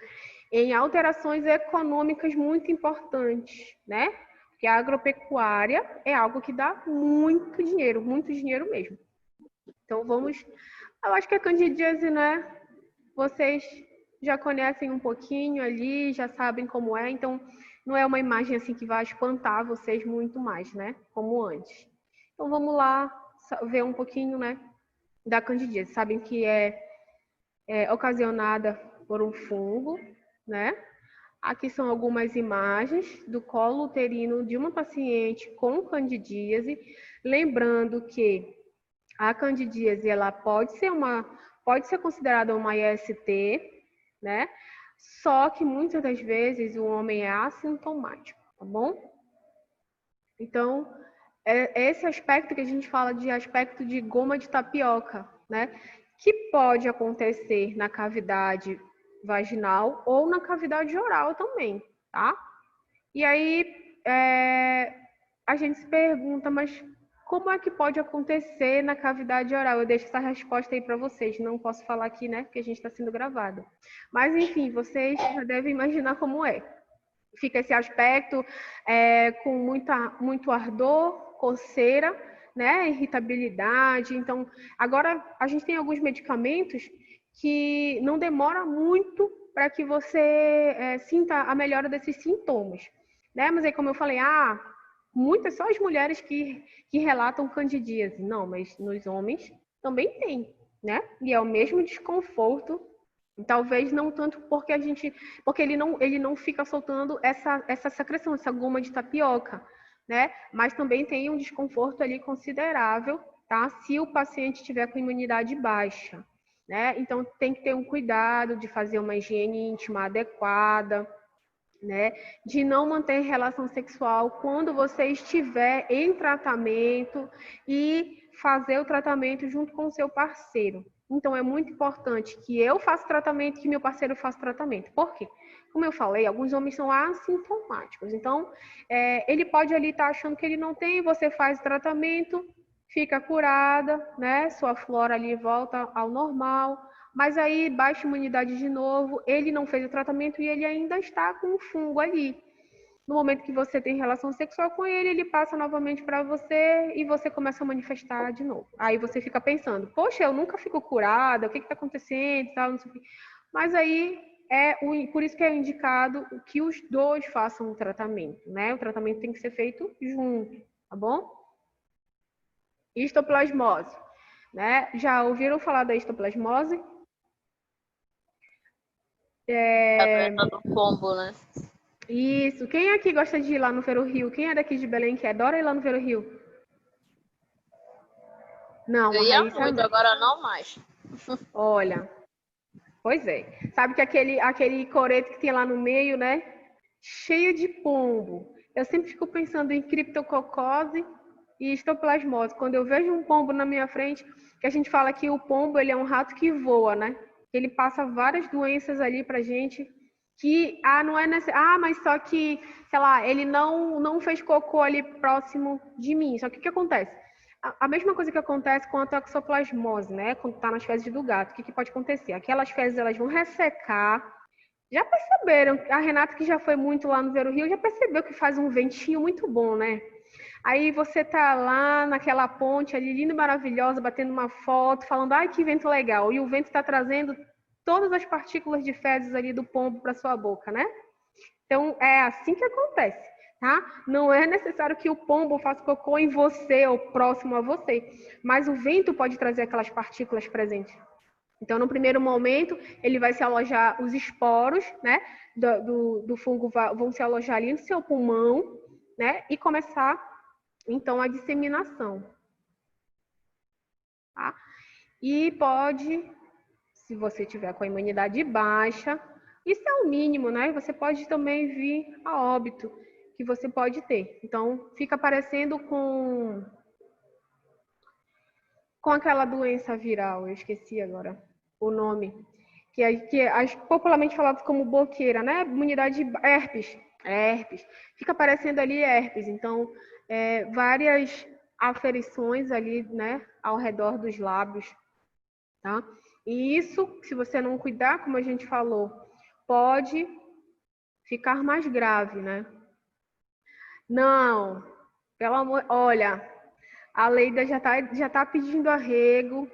em alterações econômicas muito importantes, né? Porque a agropecuária é algo que dá muito dinheiro mesmo. Então, eu acho que a candidíase, né? Vocês já conhecem um pouquinho ali, já sabem como é, então não é uma imagem assim que vai espantar vocês muito mais, né? Como antes. Então, vamos lá ver um pouquinho, né? Da candidíase. Sabem que é ocasionada por um fungo, né? Aqui são algumas imagens do colo uterino de uma paciente com candidíase, lembrando que a candidíase, ela pode ser considerada uma IST, né? Só que muitas das vezes o homem é assintomático, tá bom? Então, esse aspecto que a gente fala de aspecto de goma de tapioca, né? Que pode acontecer na cavidade vaginal ou na cavidade oral também, tá? E aí, a gente se pergunta, mas como é que pode acontecer na cavidade oral? Eu deixo essa resposta aí para vocês. Não posso falar aqui, né? Porque a gente está sendo gravado. Mas, enfim, vocês já devem imaginar como é. Fica esse aspecto com muito ardor, coceira, né? Irritabilidade. Então, agora a gente tem alguns medicamentos que não demora muito para que você sinta a melhora desses sintomas, né? Mas aí, como eu falei, muitas só as mulheres que relatam candidíase. Não, mas nos homens também tem, né? E é o mesmo desconforto, talvez não tanto porque ele não fica soltando essa secreção, essa goma de tapioca, né? Mas também tem um desconforto ali considerável, tá? Se o paciente tiver com imunidade baixa, né? Então tem que ter um cuidado de fazer uma higiene íntima adequada, né? De não manter relação sexual quando você estiver em tratamento e fazer o tratamento junto com o seu parceiro. Então, é muito importante que eu faça tratamento e que meu parceiro faça tratamento. Por quê? Como eu falei, alguns homens são assintomáticos. Então, ele pode ali estar achando que ele não tem, você faz o tratamento, fica curada, né? Sua flora ali volta ao normal. Mas aí baixa a imunidade de novo, ele não fez o tratamento e ele ainda está com o fungo ali. No momento que você tem relação sexual com ele, ele passa novamente para você e você começa a manifestar de novo. Aí você fica pensando, poxa, eu nunca fico curada, o que está acontecendo? Tal, não sei o quê. Mas aí por isso que é indicado que os dois façam o tratamento, né? O tratamento tem que ser feito junto, tá bom? Histoplasmose, né? Já ouviram falar da histoplasmose? A doença do pombo, né? Isso. Quem aqui gosta de ir lá no Vero Rio? Quem é daqui de Belém que adora ir lá no Vero Rio? Não, Eu a ia Raíssa muito, não. agora não mais. Olha, pois é. Sabe que aquele coreto que tem lá no meio, né? Cheio de pombo. Eu sempre fico pensando em criptococose e histoplasmose. Quando eu vejo um pombo na minha frente, que a gente fala que o pombo ele é um rato que voa, né? Ele passa várias doenças ali pra gente que não é mas só que, sei lá, ele não fez cocô ali próximo de mim. Só que o que acontece? A mesma coisa que acontece com a toxoplasmose, né? Quando tá nas fezes do gato, o que pode acontecer? Aquelas fezes elas vão ressecar. Já perceberam? A Renata, que já foi muito lá no Vero Rio, já percebeu que faz um ventinho muito bom, né? Aí você tá lá naquela ponte ali, linda e maravilhosa, batendo uma foto, falando, ai, que vento legal. E o vento está trazendo todas as partículas de fezes ali do pombo para sua boca, né? Então, é assim que acontece, tá? Não é necessário que o pombo faça cocô em você ou próximo a você, mas o vento pode trazer aquelas partículas presentes. Então, no primeiro momento, ele vai se alojar, os esporos, né, do fungo vão se alojar ali no seu pulmão, né, e começar, então, a disseminação. Tá? E pode, se você tiver com a imunidade baixa, isso é o mínimo, né? Você pode também vir a óbito, que você pode ter. Então, fica parecendo com aquela doença viral, eu esqueci agora o nome, que é popularmente falado como boqueira, né? Imunidade herpes. Fica parecendo ali herpes. Então, várias aferições ali, né? Ao redor dos lábios, tá? E isso, se você não cuidar, como a gente falou, pode ficar mais grave, né? Não, pelo amor, olha, a Leida já tá pedindo arrego.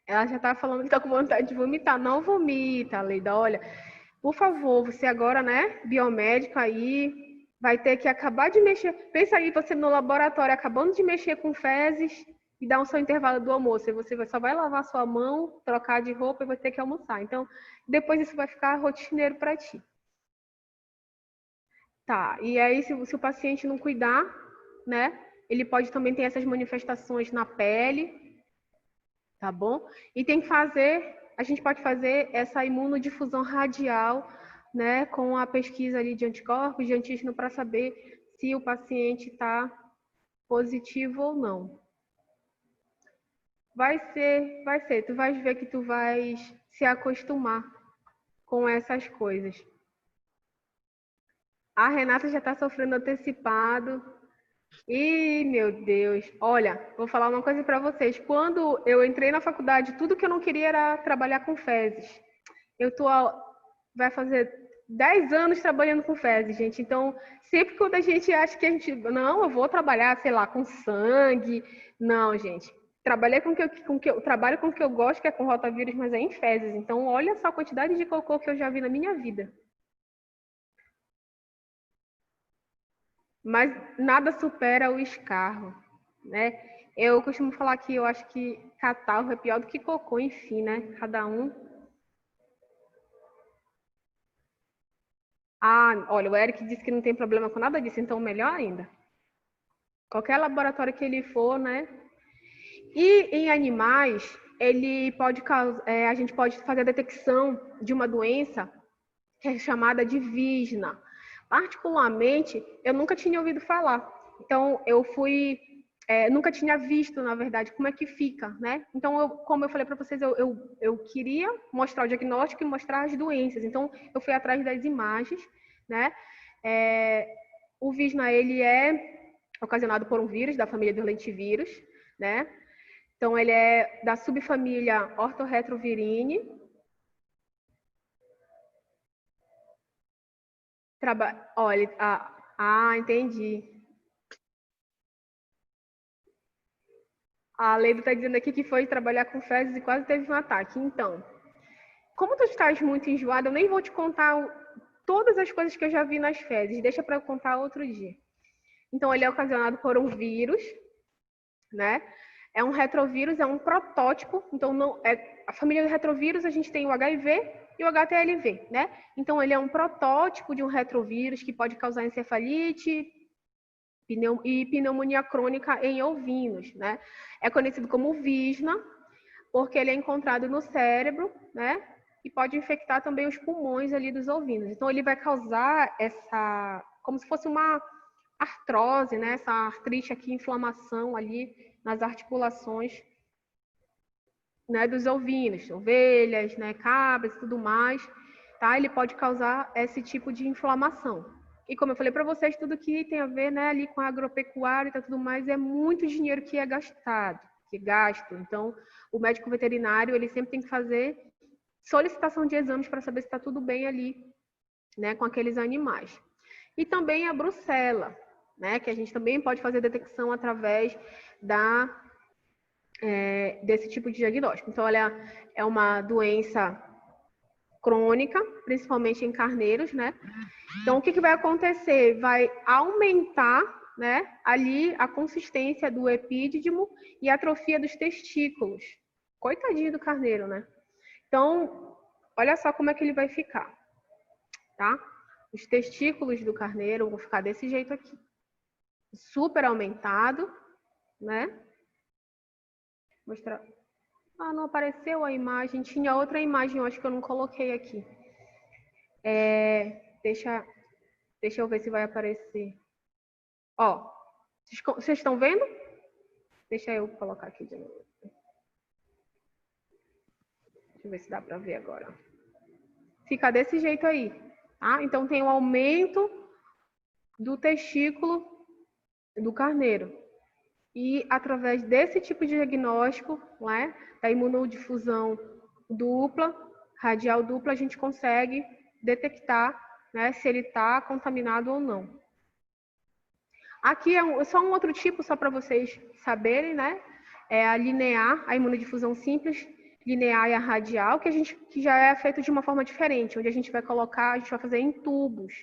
Ela já tá falando que tá com vontade de vomitar. Não vomita, Leida. Olha, por favor, você agora, né, biomédico aí, vai ter que acabar de mexer. Pensa aí, você no laboratório acabando de mexer com fezes e dar um seu intervalo do almoço. E você só vai lavar sua mão, trocar de roupa e vai ter que almoçar. Então, depois isso vai ficar rotineiro para ti. Tá, e aí se o paciente não cuidar, né, ele pode também ter essas manifestações na pele, tá bom? E tem que a gente pode fazer essa imunodifusão radial, né, com a pesquisa ali de anticorpos, de antígeno, para saber se o paciente está positivo ou não. Vai ser. Tu vais ver que tu vais se acostumar com essas coisas. A Renata já está sofrendo antecipado. Ih, meu Deus. Olha, vou falar uma coisa para vocês. Quando eu entrei na faculdade, tudo que eu não queria era trabalhar com fezes. Vai fazer 10 anos trabalhando com fezes, gente. Então, sempre quando a gente acha que não, eu vou trabalhar, sei lá, com sangue. Não, gente. Trabalhei trabalho com o que eu gosto, que é com rotavírus, mas é em fezes. Então, olha só a quantidade de cocô que eu já vi na minha vida. Mas nada supera o escarro, né? Eu costumo falar que eu acho que catarro é pior do que cocô, enfim, né? Cada um. Olha, o Eric disse que não tem problema com nada disso, então melhor ainda. Qualquer laboratório que ele for, né? E em animais, a gente pode fazer a detecção de uma doença que é chamada de VISNA. Particularmente, eu nunca tinha ouvido falar. Então, nunca tinha visto, na verdade, como é que fica, né? Então, como eu falei para vocês, eu queria mostrar o diagnóstico e mostrar as doenças. Então, eu fui atrás das imagens, né? O Visna, ele é ocasionado por um vírus da família dos lentivírus, né? Então, ele é da subfamília Orthorhetovirine. Olha, entendi. A Leila está dizendo aqui que foi trabalhar com fezes e quase teve um ataque. Então, como tu estás muito enjoada, eu nem vou te contar todas as coisas que eu já vi nas fezes. Deixa para eu contar outro dia. Então, ele é ocasionado por um vírus, né? É um retrovírus, é um protótipo. Então, não é a família do retrovírus, a gente tem o HIV e o HTLV, né? Então, ele é um protótipo de um retrovírus que pode causar encefalite e pneumonia crônica em ovinos, né? É conhecido como Visna, porque ele é encontrado no cérebro, né? E pode infectar também os pulmões ali dos ovinos. Então, ele vai causar como se fosse uma artrose, né? Essa artrite aqui, inflamação ali nas articulações, né? Dos ovinos, ovelhas, né? Cabras e tudo mais, tá? Ele pode causar esse tipo de inflamação. E como eu falei para vocês, tudo que tem a ver, né, ali com a agropecuária e tudo mais, é muito dinheiro que é gastado, que é gasto. Então, o médico veterinário, ele sempre tem que fazer solicitação de exames para saber se está tudo bem ali, né, com aqueles animais. E também a brucela, né, que a gente também pode fazer detecção através desse tipo de diagnóstico. Então, ela é uma doença crônica, principalmente em carneiros, né? Então, o que vai acontecer? Vai aumentar, né, ali a consistência do epídidymo e a atrofia dos testículos. Coitadinho do carneiro, né? Então, olha só como é que ele vai ficar, tá? Os testículos do carneiro vão ficar desse jeito aqui. Super aumentado, né? Mostrar. Não apareceu a imagem. Tinha outra imagem, eu acho que eu não coloquei aqui. Deixa eu ver se vai aparecer. Ó, vocês estão vendo? Deixa eu colocar aqui de novo. Deixa eu ver se dá para ver agora. Fica desse jeito aí, tá? Então, tem um aumento do testículo do carneiro. E, através desse tipo de diagnóstico, né, da imunodifusão dupla, radial dupla, a gente consegue detectar, né, se ele está contaminado ou não. Aqui é só um outro tipo, só para vocês saberem, né? É a linear, a imunodifusão simples, linear e a radial, que já é feito de uma forma diferente, onde a gente vai fazer em tubos,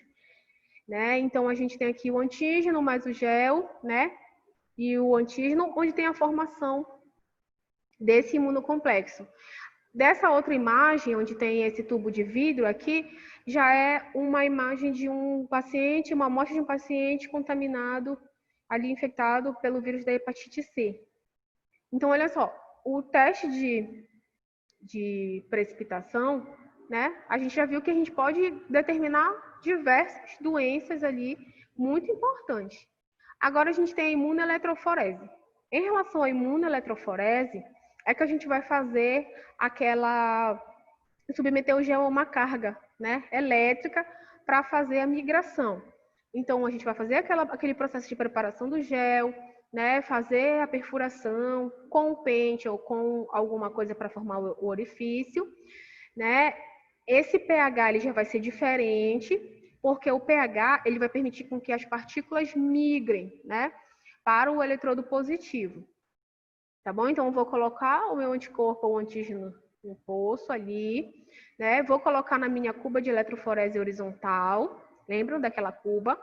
né? Então, a gente tem aqui o antígeno mais o gel, né? E o antígeno, onde tem a formação desse imunocomplexo. Dessa outra imagem, onde tem esse tubo de vidro aqui, já é uma imagem de um paciente, uma amostra de um paciente contaminado, ali infectado pelo vírus da hepatite C. Então, olha só, o teste de precipitação, né? A gente já viu que a gente pode determinar diversas doenças ali muito importantes. Agora a gente tem a imunoeletroforese. Em relação à imunoeletroforese, é que a gente vai fazer submeter o gel a uma carga, né, elétrica para fazer a migração. Então, a gente vai fazer aquele processo de preparação do gel, né, fazer a perfuração com o pente ou com alguma coisa para formar o orifício, né? Esse pH ele já vai ser diferente, porque o pH ele vai permitir com que as partículas migrem, né, para o eletrodo positivo. Tá bom? Então, eu vou colocar o meu anticorpo ou antígeno no poço ali, né? Vou colocar na minha cuba de eletroforese horizontal, lembram daquela cuba?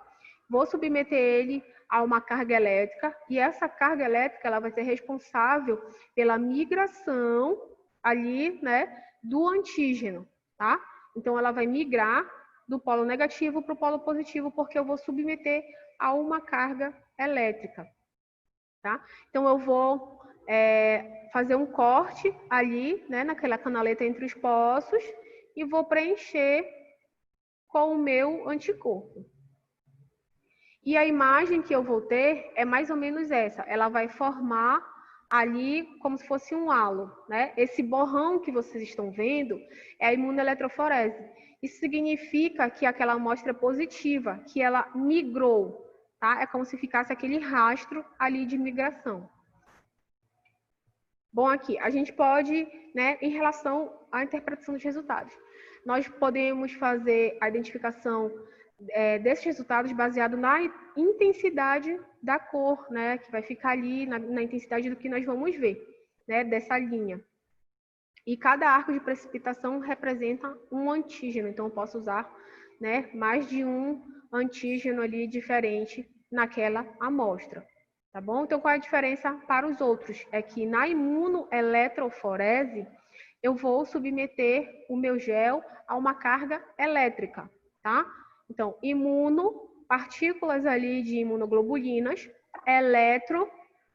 Vou submeter ele a uma carga elétrica e essa carga elétrica ela vai ser responsável pela migração ali, né, do antígeno, tá? Então, ela vai migrar do polo negativo para o polo positivo, porque eu vou submeter a uma carga elétrica, tá? Então, eu vou fazer um corte ali, né, naquela canaleta entre os poços e vou preencher com o meu anticorpo, E a imagem que eu vou ter é mais ou menos essa. Ela vai formar ali como se fosse um halo, né? Esse borrão que vocês estão vendo é a imunoeletroforese. Isso significa que aquela amostra é positiva, que ela migrou, tá? É como se ficasse aquele rastro ali de migração. Bom, aqui, a gente pode, né, em relação à interpretação dos resultados, nós podemos fazer a identificação desses resultados baseado na intensidade da cor, né, que vai ficar ali na intensidade do que nós vamos ver, né, dessa linha. E cada arco de precipitação representa um antígeno, então eu posso usar, né, mais de um antígeno ali diferente naquela amostra. Tá bom? Então, qual é a diferença para os outros? É que na imunoeletroforese, eu vou submeter o meu gel a uma carga elétrica, tá? Então, partículas ali de imunoglobulinas, eletro,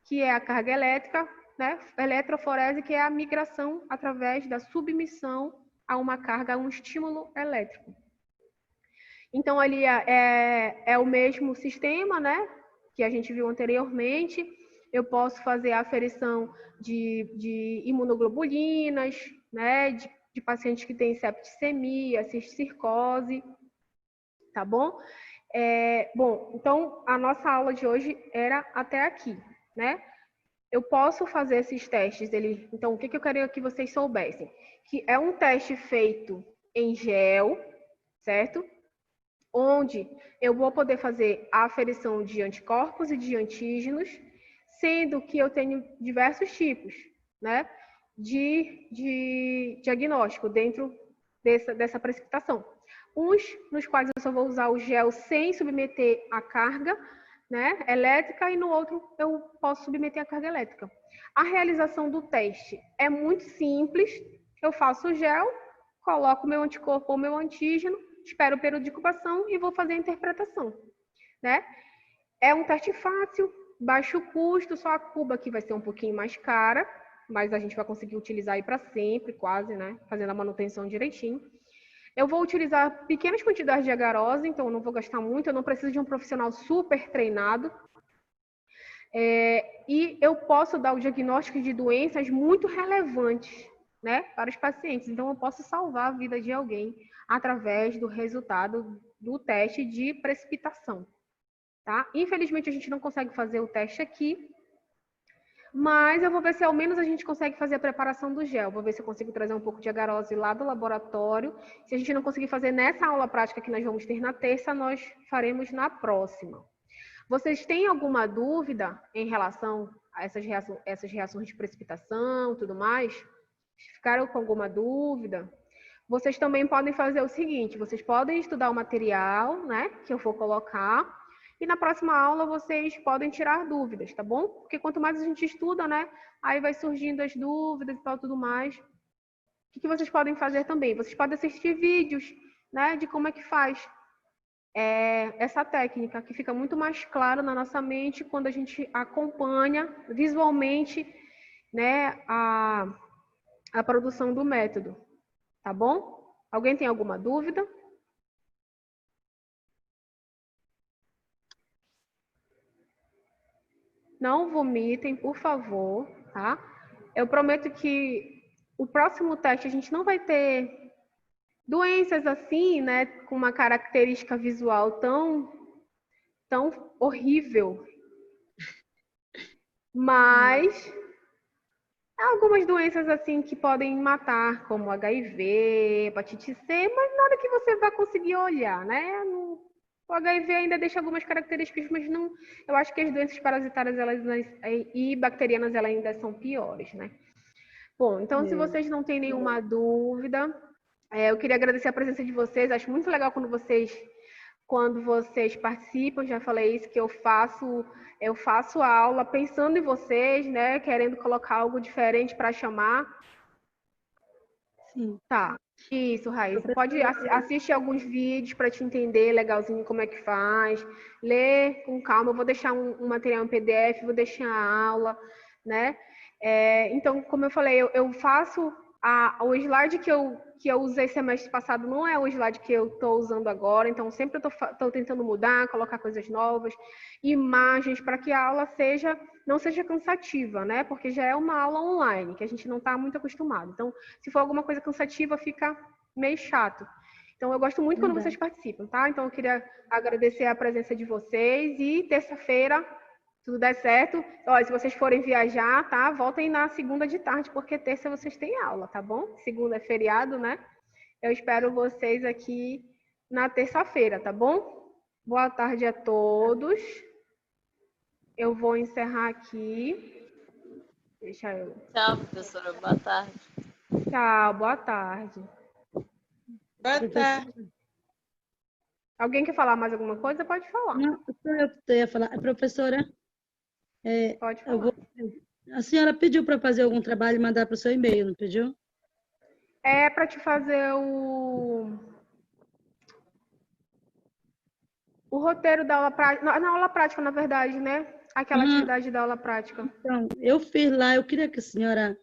que é a carga elétrica, né? Eletroforese, que é a migração através da submissão a uma carga, a um estímulo elétrico. Então, ali é o mesmo sistema, né? Que a gente viu anteriormente. Eu posso fazer a aferição de imunoglobulinas, né, de pacientes que têm septicemia, cisticose, tá bom? Bom, então a nossa aula de hoje era até aqui, né? Eu posso fazer esses testes, então o que eu queria que vocês soubessem? Que é um teste feito em gel, certo? Onde eu vou poder fazer a aferição de anticorpos e de antígenos, sendo que eu tenho diversos tipos, né, de diagnóstico dentro dessa precipitação. Uns nos quais eu só vou usar o gel sem submeter a carga, né, elétrica, e no outro eu posso submeter a carga elétrica. A realização do teste é muito simples. Eu faço o gel, coloco meu anticorpo ou meu antígeno, espero o período de incubação e vou fazer a interpretação, né? É um teste fácil, baixo custo, só a cuba aqui vai ser um pouquinho mais cara, mas a gente vai conseguir utilizar aí para sempre, quase, né? Fazendo a manutenção direitinho. Eu vou utilizar pequenas quantidades de agarose, então eu não vou gastar muito, eu não preciso de um profissional super treinado. E eu posso dar o diagnóstico de doenças muito relevantes, né, para os pacientes. Então, eu posso salvar a vida de alguém através do resultado do teste de precipitação, tá? Infelizmente, a gente não consegue fazer o teste aqui, mas eu vou ver se ao menos a gente consegue fazer a preparação do gel. Vou ver se eu consigo trazer um pouco de agarose lá do laboratório. Se a gente não conseguir fazer nessa aula prática que nós vamos ter na terça, nós faremos na próxima. Vocês têm alguma dúvida em relação a essas reações de precipitação e tudo mais? Ficaram com alguma dúvida? Vocês também podem fazer o seguinte, vocês podem estudar o material, né, que eu vou colocar, e na próxima aula vocês podem tirar dúvidas, tá bom? Porque quanto mais a gente estuda, né, aí vai surgindo as dúvidas e tal, tudo mais. O que vocês podem fazer também? Vocês podem assistir vídeos, né, de como é que faz essa técnica, que fica muito mais claro na nossa mente quando a gente acompanha visualmente, né, a produção do método, tá bom? Alguém tem alguma dúvida? Não vomitem, por favor, tá? Eu prometo que o próximo teste a gente não vai ter doenças assim, né, com uma característica visual tão horrível, mas algumas doenças assim que podem matar, como HIV, hepatite C, mas nada que você vá conseguir olhar, né? O HIV ainda deixa algumas características, mas não. Eu acho que as doenças parasitárias e bacterianas elas ainda são piores, né? Bom, então se vocês não têm nenhuma dúvida, eu queria agradecer a presença de vocês. Acho muito legal quando vocês participam. Já falei isso, que eu faço a aula pensando em vocês, né? Querendo colocar algo diferente para chamar. Sim. Tá. Isso, Raíssa. Pode assistir alguns vídeos para te entender legalzinho como é que faz. Ler com calma. Eu vou deixar um material em PDF, vou deixar a aula, né? Então, como eu falei, eu faço O slide que eu usei semestre passado não é o slide que eu estou usando agora, então sempre eu estou tentando mudar, colocar coisas novas, imagens, para que a aula não seja cansativa, né? Porque já é uma aula online, que a gente não está muito acostumado. Então, se for alguma coisa cansativa, fica meio chato. Então, eu gosto muito quando vocês participam, tá? Então, eu queria agradecer a presença de vocês e terça-feira, tudo der certo. Olha, se vocês forem viajar, tá? Voltem na segunda de tarde, porque terça vocês têm aula, tá bom? Segunda é feriado, né? Eu espero vocês aqui na terça-feira, tá bom? Boa tarde a todos. Eu vou encerrar aqui. Deixa eu. Tchau, professora. Boa tarde. Tchau, boa tarde. Boa tarde. Alguém quer falar mais alguma coisa? Pode falar. Não, eu ia falar. Professora, Pode falar. A senhora pediu para fazer algum trabalho e mandar para o seu e-mail, não pediu? É para te fazer o roteiro da aula prática. Na aula prática, na verdade, né? Aquela atividade da aula prática. Então, eu fiz lá, eu queria que a senhora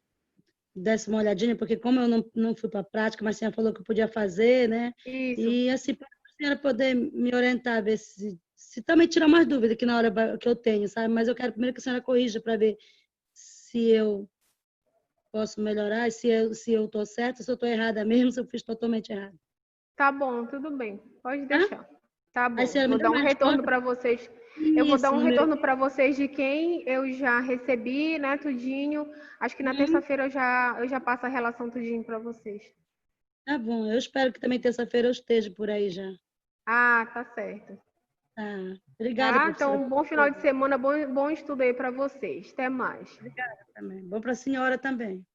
desse uma olhadinha, porque como eu não fui para a prática, mas a senhora falou que eu podia fazer, né? Isso. E assim, para a senhora poder me orientar, ver se também tirar mais dúvida que na hora que eu tenho, sabe? Mas eu quero primeiro que a senhora corrija para ver se eu posso melhorar, se eu estou certa, se eu estou errada mesmo, se eu fiz totalmente errado. Tá bom, tudo bem. Pode deixar. Tá bom. Vou dar um retorno para vocês. Eu vou dar um retorno para vocês de quem eu já recebi, né, tudinho. Acho que na terça-feira eu já passo a relação tudinho para vocês. Tá bom. Eu espero que também terça-feira eu esteja por aí já. Ah, tá certo. Tá. Obrigada, professora. Então, bom final de semana, bom estudo aí para vocês. Até mais. Obrigada também. Bom para a senhora também.